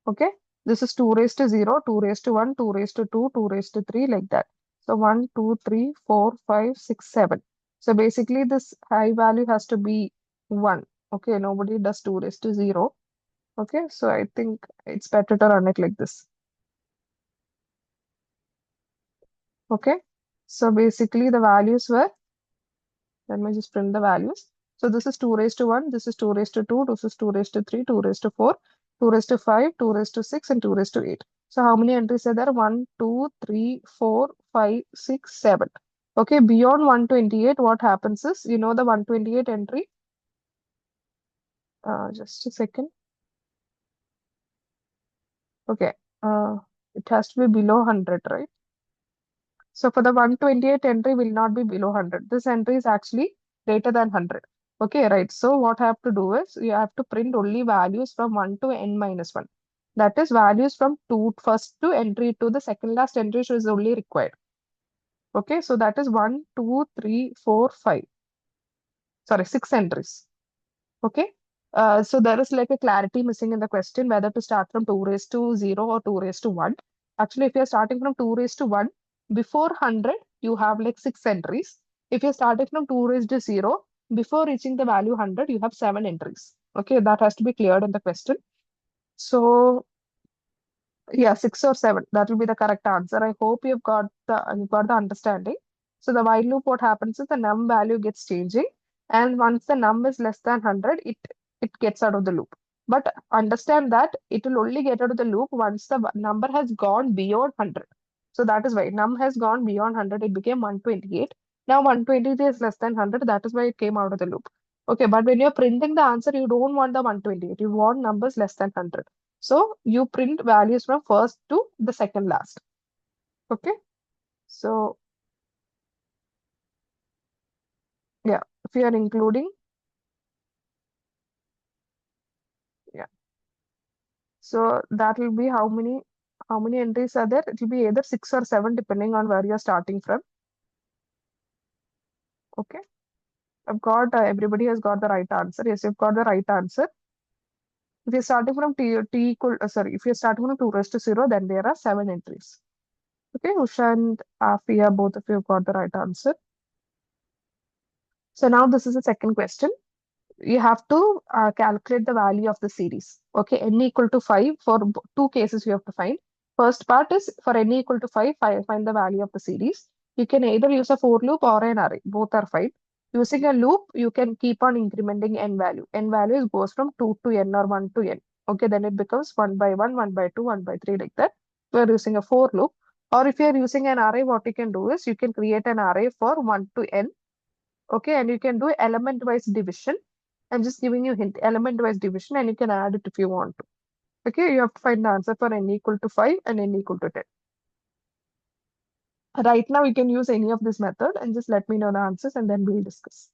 Okay, this is 2 raised to 0, 2 raised to 1, 2 raised to 2, 2 raised to 3, like that. So 1, 2, 3, 4, 5, 6, 7. So basically this high value has to be 1. Okay, nobody does 2 raised to 0. Okay, so I think it's better to run it like this. Okay, so basically the values were, let me just print the values. So this is 2 raised to 1, this is 2 raised to 2, this is 2 raised to 3, 2 raised to 4, 2 raised to 5, 2 raised to 6, and 2 raised to 8. So how many entries are there? 1, 2, 3, 4, 5, 6, 7. Okay, beyond 128, what happens is, the 128 entry. Just a second. Okay, it has to be below 100, right? So for the 128 entry will not be below 100. This entry is actually greater than 100. Okay, right. So what I have to do is you have to print only values from 1 to n minus 1. That is values from first to entry to the second last entry is only required. Okay, so that is 1, 2, 3, 4, 5. Sorry, 6 entries. Okay. So there is like a clarity missing in the question whether to start from 2 raised to 0 or 2 raised to 1. Actually, if you're starting from 2 raised to 1, before 100, you have like 6 entries. If you're starting from 2 raised to 0, before reaching the value 100, you have 7 entries. Okay, that has to be cleared in the question. So yeah, 6 or 7. That will be the correct answer. I hope you've got the understanding. So the while loop, what happens is the num value gets changing, and once the num is less than 100, it gets out of the loop. But understand that it will only get out of the loop once the number has gone beyond 100. So that is why num has gone beyond 100. It became 128. Now 123 is less than 100. That is why it came out of the loop. Okay, but when you're printing the answer, you don't want the 128. You want numbers less than 100. So you print values from first to the second last. Okay. So yeah, if you are including, yeah. So that will be how many entries are there? It will be either 6 or 7 depending on where you're starting from. Okay. I've got everybody has got the right answer. Yes, you've got the right answer. If you're starting from t equal, sorry, if you're starting from 2 raised to 0, then there are 7 entries. Okay, Usha and Afia, both of you have got the right answer. So now this is the second question. You have to calculate the value of the series. Okay, n equal to 5 for two cases you have to find. First part is for n equal to 5, find the value of the series. You can either use a for loop or an array. Both are fine. Using a loop, you can keep on incrementing n value. N value goes from 2 to n or 1 to n. Okay, then it becomes 1 by 1, 1 by 2, 1 by 3 like that. We are using a for loop. Or if you are using an array, what you can do is you can create an array for 1 to n. Okay, and you can do element wise division. I'm just giving you hint, element wise division, and you can add it if you want to. Okay, you have to find the answer for n equal to 5 and n equal to 10. Right now, you can use any of this method and just let me know the answers and then we'll discuss.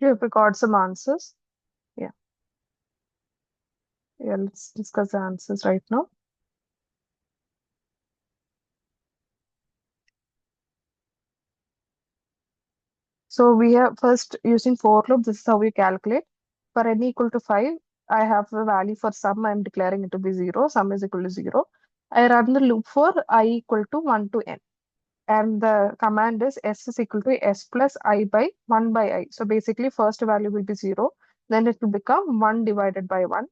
Okay, we got some answers. Yeah, yeah, let's discuss the answers right now. So we have first using for loop, this is how we calculate. For n equal to 5, I have a value for sum, I'm declaring it to be 0, sum is equal to 0. I run the loop for I equal to 1 to n. And the command is s is equal to s plus I by 1 by I. So basically, first value will be 0, then it will become 1 divided by 1.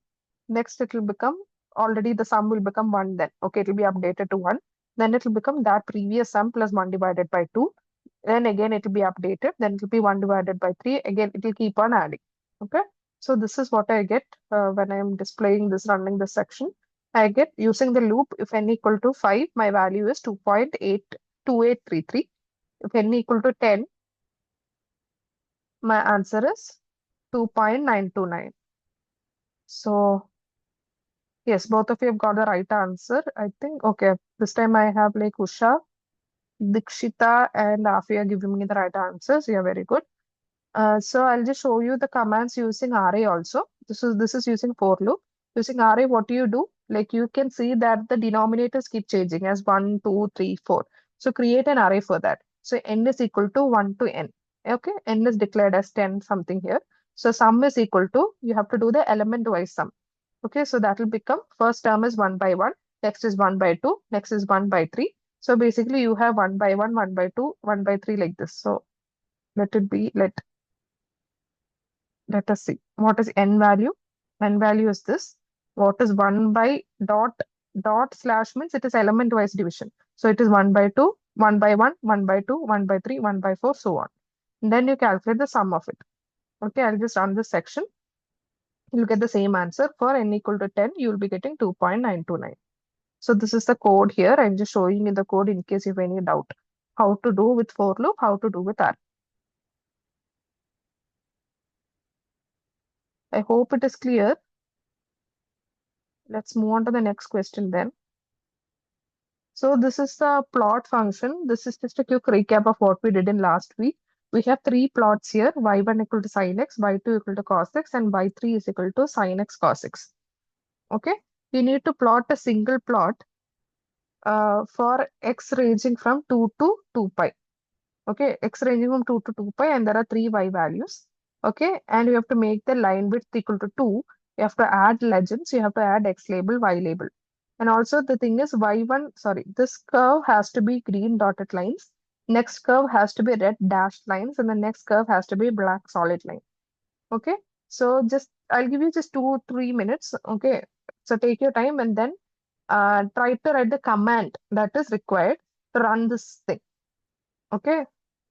Next, it will become already the sum will become 1 then. Okay, it will be updated to 1. Then it will become that previous sum plus 1 divided by 2. Then again, it will be updated. Then it will be 1 divided by 3. Again, it will keep on adding. Okay. So this is what I get when I am displaying this, running this section. I get using the loop, if n equal to 5, my value is 2.82833. If n equal to 10, my answer is 2.929. So yes, both of you have got the right answer. I think, okay, this time I have like Usha, Dikshita, and Afia giving me the right answers. Yeah, very good. So I'll just show you the commands using array also. This is using for loop. Using array, what do you do? Like you can see that the denominators keep changing as 1, 2, 3, 4. So create an array for that. So n is equal to 1 to n. Okay, n is declared as 10 something here. So sum is equal to, you have to do the element wise sum. Okay, so that will become first term is 1 by 1, next is 1 by 2, next is 1 by 3. So basically you have 1 by 1, 1 by 2, 1 by 3 like this. So let it be, let us see. What is n value? N value is this. What is 1 by dot slash means it is element wise division. So it is 1 by 2, 1 by 1, 1 by 2, 1 by 3, 1 by 4, so on. And then you calculate the sum of it. Okay, I'll just run this section. You'll get the same answer. For n equal to 10, you'll be getting 2.929. So this is the code here. I'm just showing you the code in case you have any doubt. How to do with for loop, how to do with R. I hope it is clear. Let's move on to the next question then. So this is the plot function. This is just a quick recap of what we did in last week. We have three plots here, y1 equal to sin x, y2 equal to cos x, and y3 is equal to sin x cos x. Okay, we need to plot a single plot for x ranging from 2 to 2 pi. Okay, x ranging from 2 to 2 pi, and there are three y values. Okay, and you have to make the line width equal to 2. You have to add legends, you have to add x label, y label. And also the thing is y1, sorry, this curve has to be green dotted lines. Next curve has to be red dashed lines, and the next curve has to be black solid line. Okay, so just I'll give you just 2-3 minutes. Okay, so take your time and then try to write the command that is required to run this thing. Okay,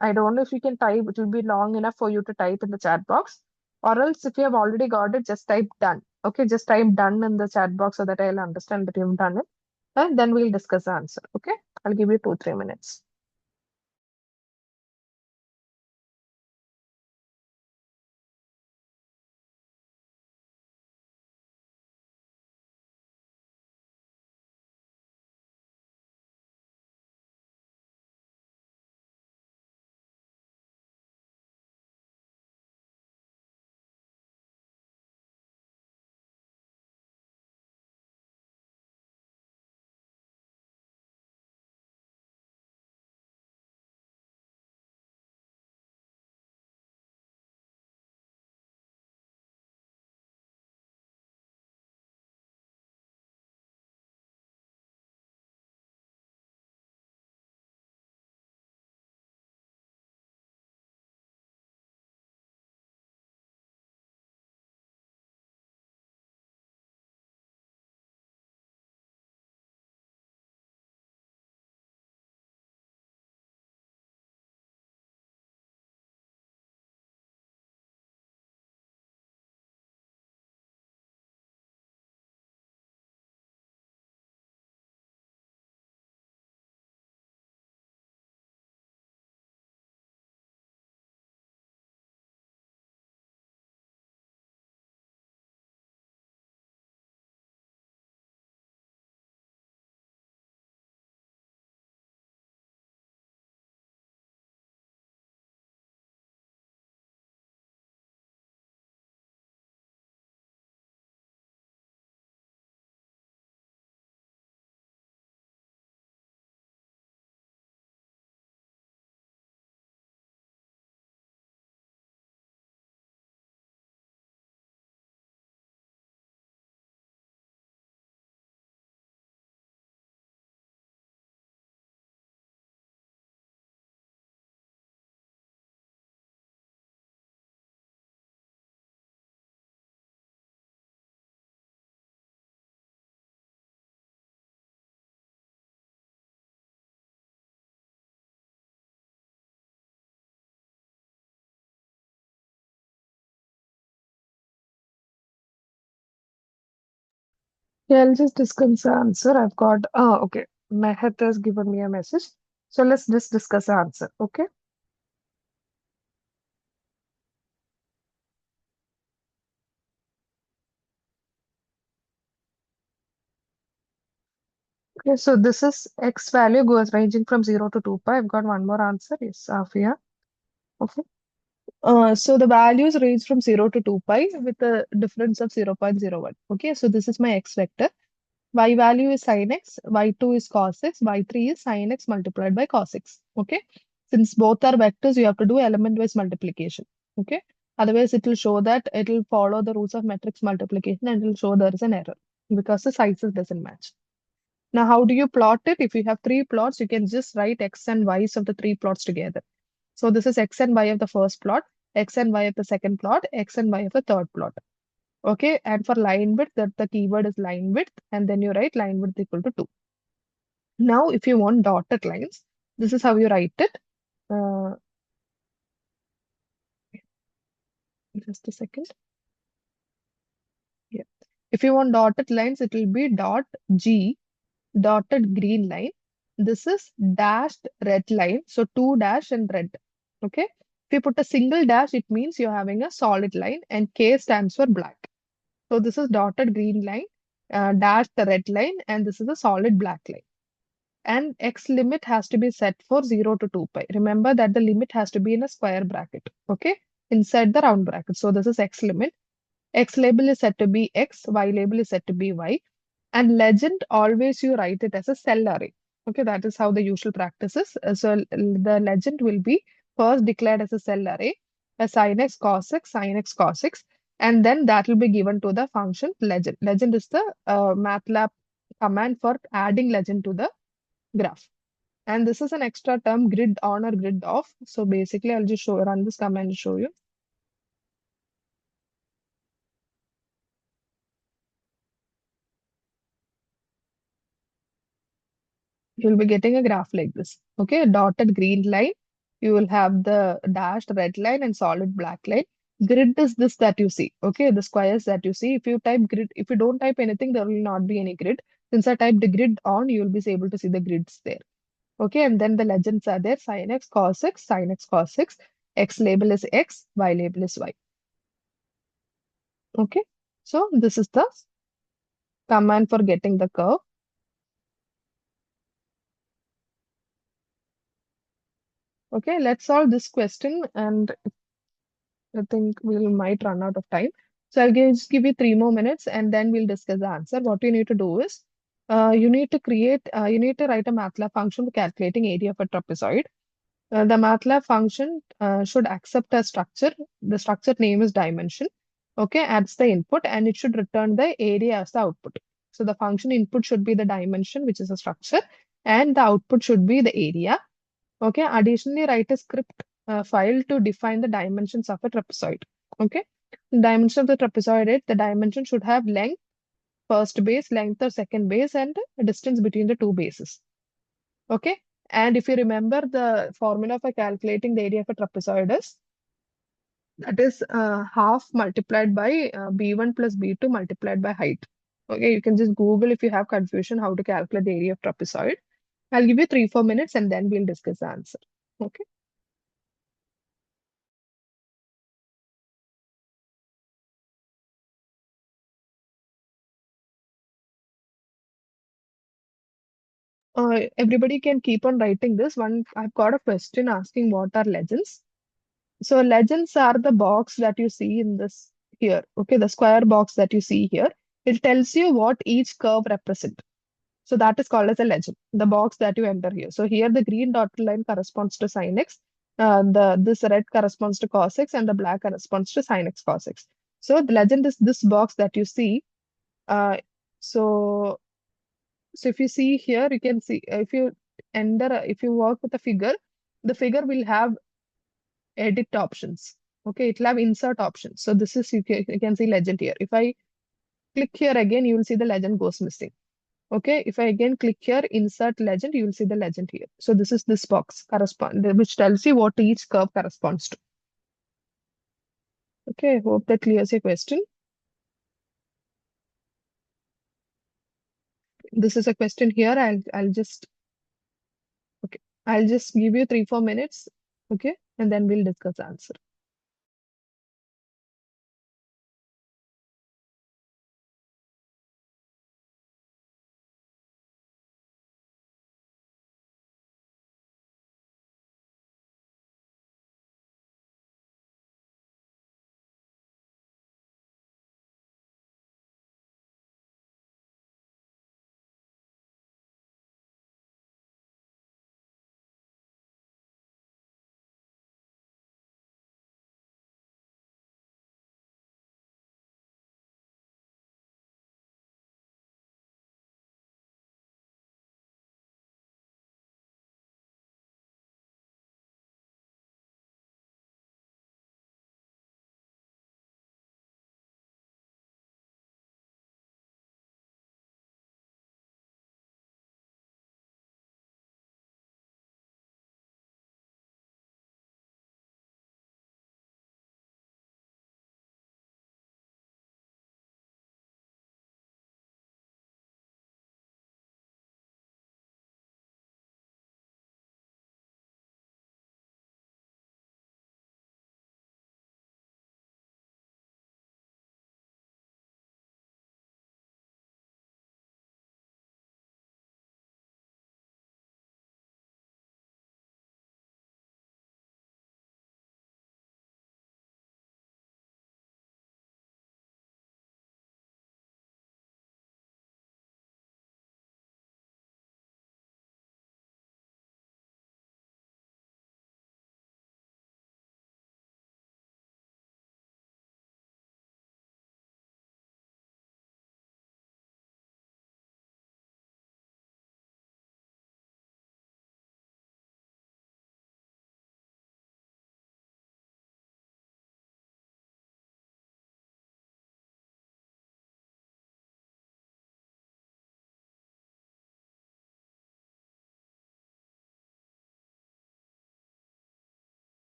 I don't know if you can type, it will be long enough for you to type in the chat box. Or else, if you have already got it, just type done. Okay, just type done in the chat box so that I'll understand that you've done it. And then we'll discuss the answer. Okay, I'll give you 2-3 minutes. Yeah, I'll just discuss the answer. I've got, oh, okay. Mehat has given me a message. So let's just discuss the answer. Okay. Okay. So this is X value goes ranging from 0 to 2 pi. I've got one more answer. Yes, Afia. Okay. So the values range from 0 to 2 pi with a difference of 0.01. Okay. So this is my X vector. Y value is sin x, y2 is cos x, y3 is sin x multiplied by cos x. Okay. Since both are vectors, you have to do element-wise multiplication. Okay. Otherwise, it will show that it will follow the rules of matrix multiplication and it will show there is an error because the sizes doesn't match. Now, how do you plot it? If you have three plots, you can just write x and y's of the three plots together. So this is x and y of the first plot, x and y of the second plot, x and y of the third plot. Okay, and for line width, that the keyword is line width, and then you write line width equal to 2. Now, if you want dotted lines, this is how you write it. Uh, just a second. Yeah. If you want dotted lines, it will be dot G, dotted green line. This is dashed red line. So two dash and red. Okay. If you put a single dash, it means you're having a solid line, and K stands for black. So this is dotted green line, dashed red line, and this is a solid black line. And x limit has to be set for 0 to 2 pi. Remember that the limit has to be in a square bracket, okay, inside the round bracket. So this is x limit. X label is set to be x, y label is set to be y. And legend, always you write it as a cell array. Okay, that is how the usual practice is. So the legend will be first declared as a cell array, a sin x, cos x, sin x, cos x, and then that will be given to the function legend. Legend is the Matlab command for adding legend to the graph. And this is an extra term, grid on or grid off. So basically, I'll just run this command to show you. You'll be getting a graph like this. Okay, a dotted green line. You will have the dashed red line and solid black line. Grid is this that you see. Okay, the squares that you see. If you type grid, if you don't type anything, there will not be any grid. Since I typed the grid on, you will be able to see the grids there. Okay, and then the legends are there: sin x, cos x, sin x, cos x. X label is x, y label is y. Okay, so this is the command for getting the curve. Okay, let's solve this question, and I think we might run out of time. So just give you 3 more minutes and then we'll discuss the answer. What you need to do is you need to write a MATLAB function for calculating area of a trapezoid. The MATLAB function should accept a structure. The structure name is dimension. Okay, adds the input and it should return the area as the output. So the function input should be the dimension, which is a structure, and the output should be the area. Okay, additionally, write a script file to define the dimensions of a trapezoid. Okay, dimension of the trapezoid, the dimension should have length, first base, length of second base, and distance between the two bases. Okay, and if you remember the formula for calculating the area of a trapezoid is that is half multiplied by b1 plus b2 multiplied by height. Okay, you can just Google if you have confusion how to calculate the area of trapezoid. I'll give you 3-4 minutes and then we'll discuss the answer. Okay. Everybody can keep on writing this one. I've got a question asking what are legends. So legends are the box that you see in this here. Okay, the square box that you see here. It tells you what each curve represent. So that is called as a legend, the box that you enter here. So here the green dotted line corresponds to sin x, the this red corresponds to cos x, and the black corresponds to sin x cos x. So the legend is this box that you see. Uh, so so if you see here, you can see if you enter, if you work with a figure, the figure will have edit options. Okay, it will have insert options. So this is, you can see legend here. If I click here again, you will see the legend goes missing. Okay, if I again click here, insert legend, you will see the legend here. So this is this box which tells you what each curve corresponds to. Okay, I hope that clears your question. This is a question here. I'll just okay. I'll just give you 3-4 minutes. Okay, and then we'll discuss the answer.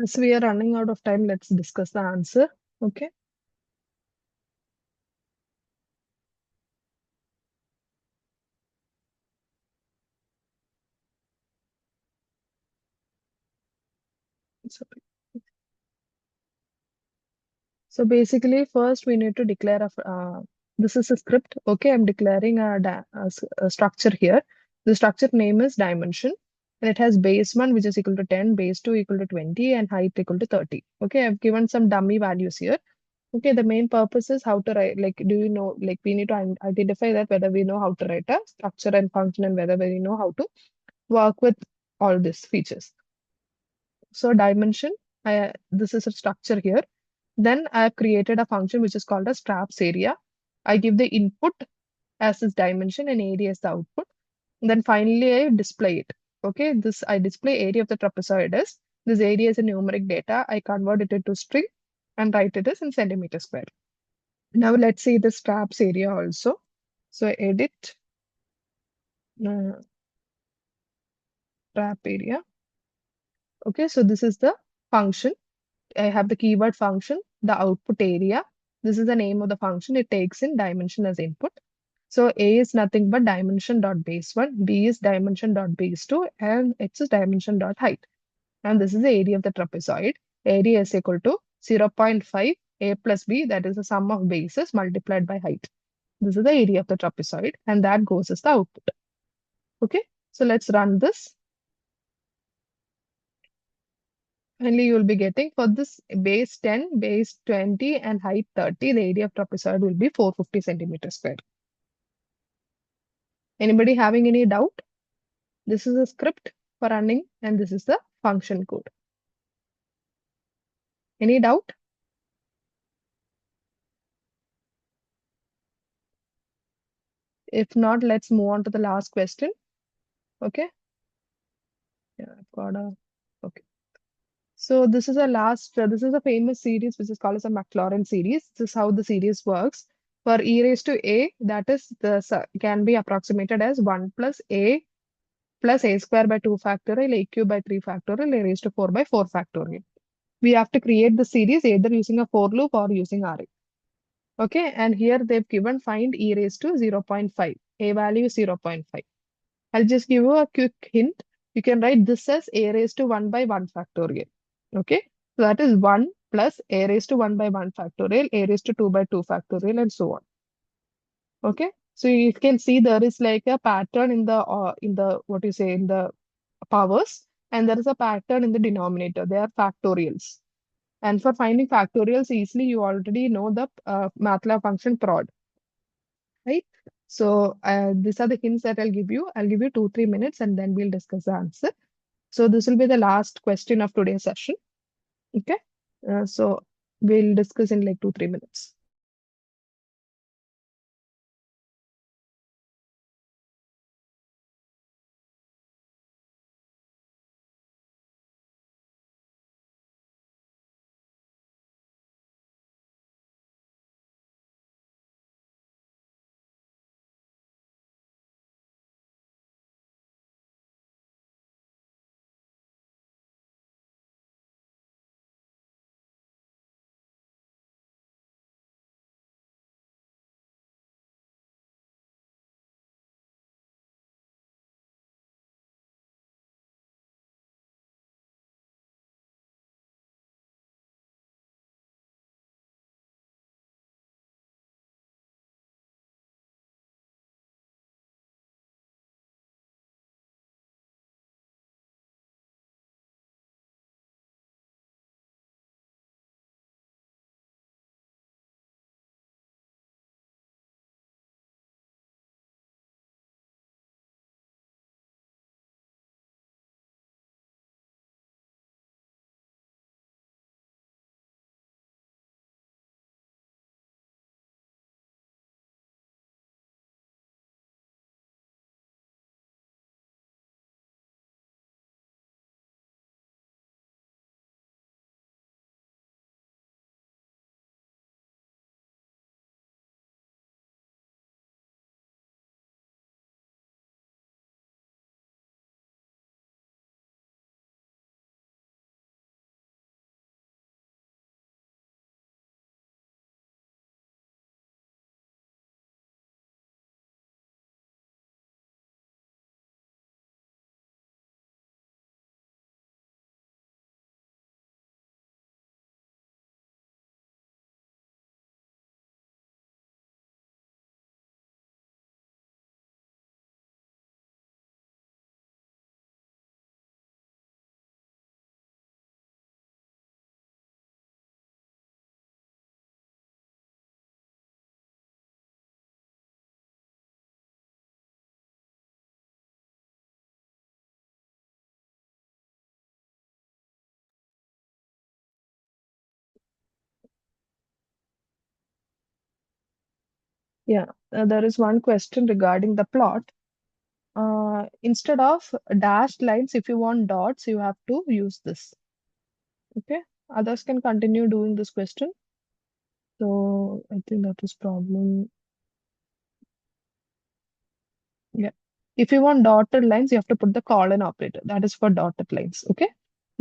As we are running out of time, let's discuss the answer. Okay. So, so basically, first we need to declare this is a script. Okay, I'm declaring a structure here. The structure name is dimension, and it has base 1, which is equal to 10, base 2 equal to 20, and height equal to 30. Okay, I've given some dummy values here. Okay, the main purpose is how to write, like, do you know, like, we need to identify that whether we know how to write a structure and function and whether we know how to work with all these features. So dimension, this is a structure here. Then I have created a function which is called as traps area. I give the input as its dimension and area as the output. And then finally I display it. Okay, this I display area of the trapezoid. This area is a numeric data. I convert it into string and write it as in centimeter square. Now let's see the traps area also. So edit uh, trap area. Okay, so this is the function. I have the keyword function, the output area. This is the name of the function. It takes in dimension as input. So A is nothing but dimension dot base 1, B is dimension dot base 2, and X is dimension dot height. And this is the area of the trapezoid. Area is equal to 0.5 A plus B, that is the sum of bases multiplied by height. This is the area of the trapezoid, and that goes as the output. Okay, so let's run this. Finally, you will be getting for this base 10, base 20, and height 30, the area of trapezoid will be 450 centimeters square. Anybody having any doubt? This is a script for running, and this is the function code. Any doubt? If not, let's move on to the last question. Okay. Yeah, I've got a. Okay. So this is a last. This is a famous series which is called as a Maclaurin series. This is how the series works. For e raised to a, that is can be approximated as 1 plus a plus a square by 2 factorial, a cube by 3 factorial, a raised to 4 by 4 factorial. We have to create the series either using a for loop or using array. Okay, and here they've given find e raised to 0.5. A value is 0.5. I'll just give you a quick hint. You can write this as a raised to 1 by 1 factorial. Okay, so that is 1 plus a raised to 1 by 1 factorial, a raised to 2 by 2 factorial, and so on. Okay, so you can see there is like a pattern in the what you say in the powers, and there is a pattern in the denominator. They are factorials. And for finding factorials easily, you already know the Matlab function prod, right? So these are the hints that I'll give you. I'll give you 2-3 minutes and then we'll discuss the answer. So this will be the last question of today's session. Okay. So we'll discuss in like 2-3 minutes. Yeah, there is one question regarding the plot. Instead of dashed lines, if you want dots, you have to use this. Okay, others can continue doing this question. So I think that is problem. Yeah. If you want dotted lines, you have to put the colon operator. That is for dotted lines. Okay.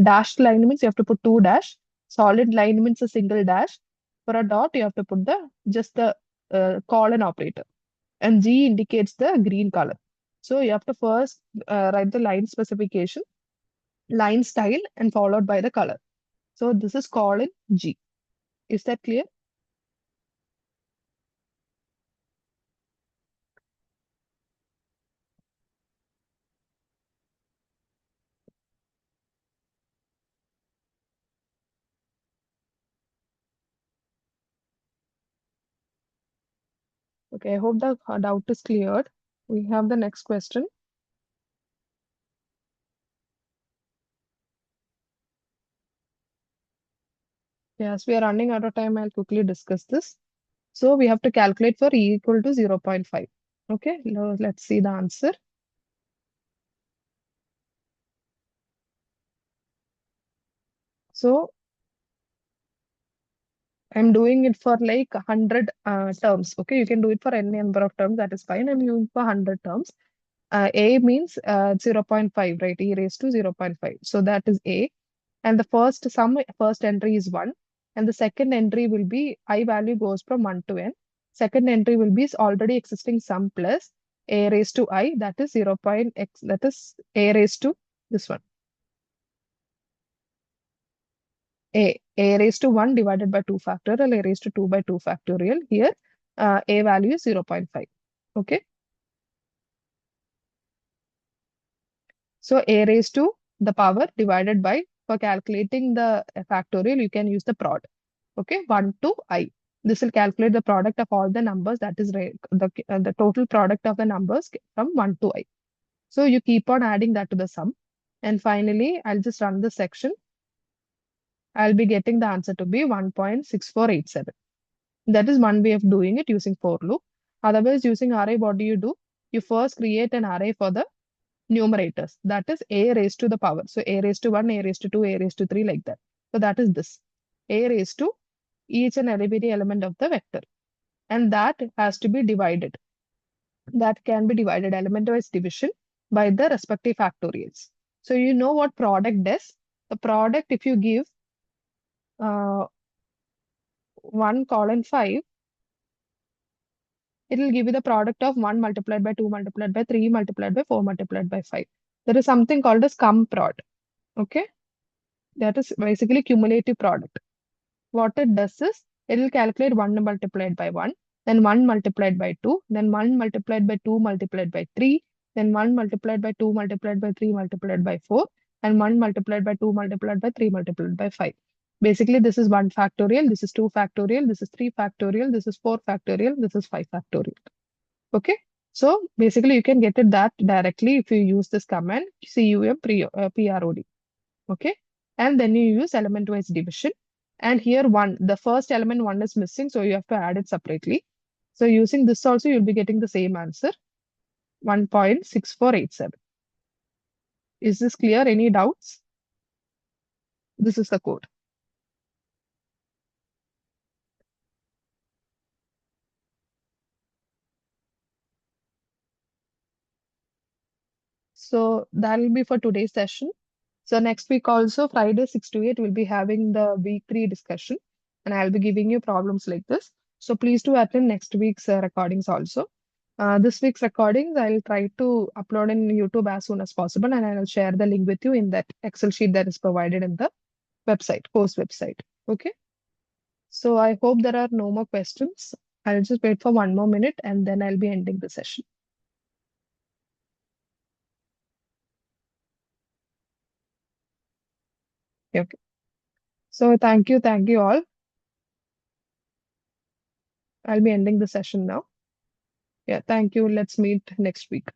Dashed line means you have to put two dash. Solid line means a single dash. For a dot, you have to put the just the colon operator. And G indicates the green color. So you have to first write the line specification, line style, and followed by the color. So this is colon G. Is that clear? Okay, I hope the doubt is cleared. We have the next question. Yes, we are running out of time. I'll quickly discuss this. So we have to calculate for E equal to 0.5. Okay, now let's see the answer. So I'm doing it for like 100 terms. Okay, you can do it for any number of terms. That is fine. I'm doing for 100 terms. A means 0.5, right? E raised to 0.5. So that is A. And the first entry is 1. And the second entry will be I value goes from 1 to n. Second entry will be already existing sum plus A raised to I, that is 0.x, that is A raised to this one. A raised to 1 divided by 2 factorial, A raised to 2 by 2 factorial. Here, A value is 0.5. Okay. So A raised to the power divided by, for calculating the factorial, you can use the prod. Okay, 1 to I. This will calculate the product of all the numbers, that is the total product of the numbers from 1 to I. So you keep on adding that to the sum. And finally, I'll just run the section. I'll be getting the answer to be 1.6487. That is one way of doing it using for loop. Otherwise, using array, what do? You first create an array for the numerators. That is A raised to the power. So A raised to 1, A raised to 2, A raised to 3, like that. So that is this. A raised to each and every element of the vector. And that has to be divided. That can be divided element-wise division by the respective factorials. So you know what product does. The product, if you give 1 colon 5, it will give you the product of 1 multiplied by 2 multiplied by 3 multiplied by 4 multiplied by 5. There is something called as cum prod. Okay. That is basically cumulative product. What it does is, it will calculate 1 multiplied by 1, then 1 multiplied by 2, then 1 multiplied by 2 multiplied by 3, then 1 multiplied by 2 multiplied by 3 multiplied by 4, and 1 multiplied by 2 multiplied by 3 multiplied by 5. Basically, this is 1 factorial, this is 2 factorial, this is 3 factorial, this is 4 factorial, this is 5 factorial. Okay. So basically, you can get it that directly if you use this command CUM PROD. Okay. And then you use element-wise division. And here the first element 1 is missing, so you have to add it separately. So using this also, you'll be getting the same answer, 1.6487. Is this clear? Any doubts? This is the code. So that will be for today's session. So next week also, Friday 6 to 8, we'll be having the week 3 discussion. And I'll be giving you problems like this. So please do attend next week's recordings also. This week's recordings, I'll try to upload in YouTube as soon as possible, and I'll share the link with you in that Excel sheet that is provided in the website, course website. Okay. So I hope there are no more questions. I'll just wait for 1 more minute and then I'll be ending the session. Okay. So thank you all. I'll be ending the session now. Yeah, thank you. Let's meet next week.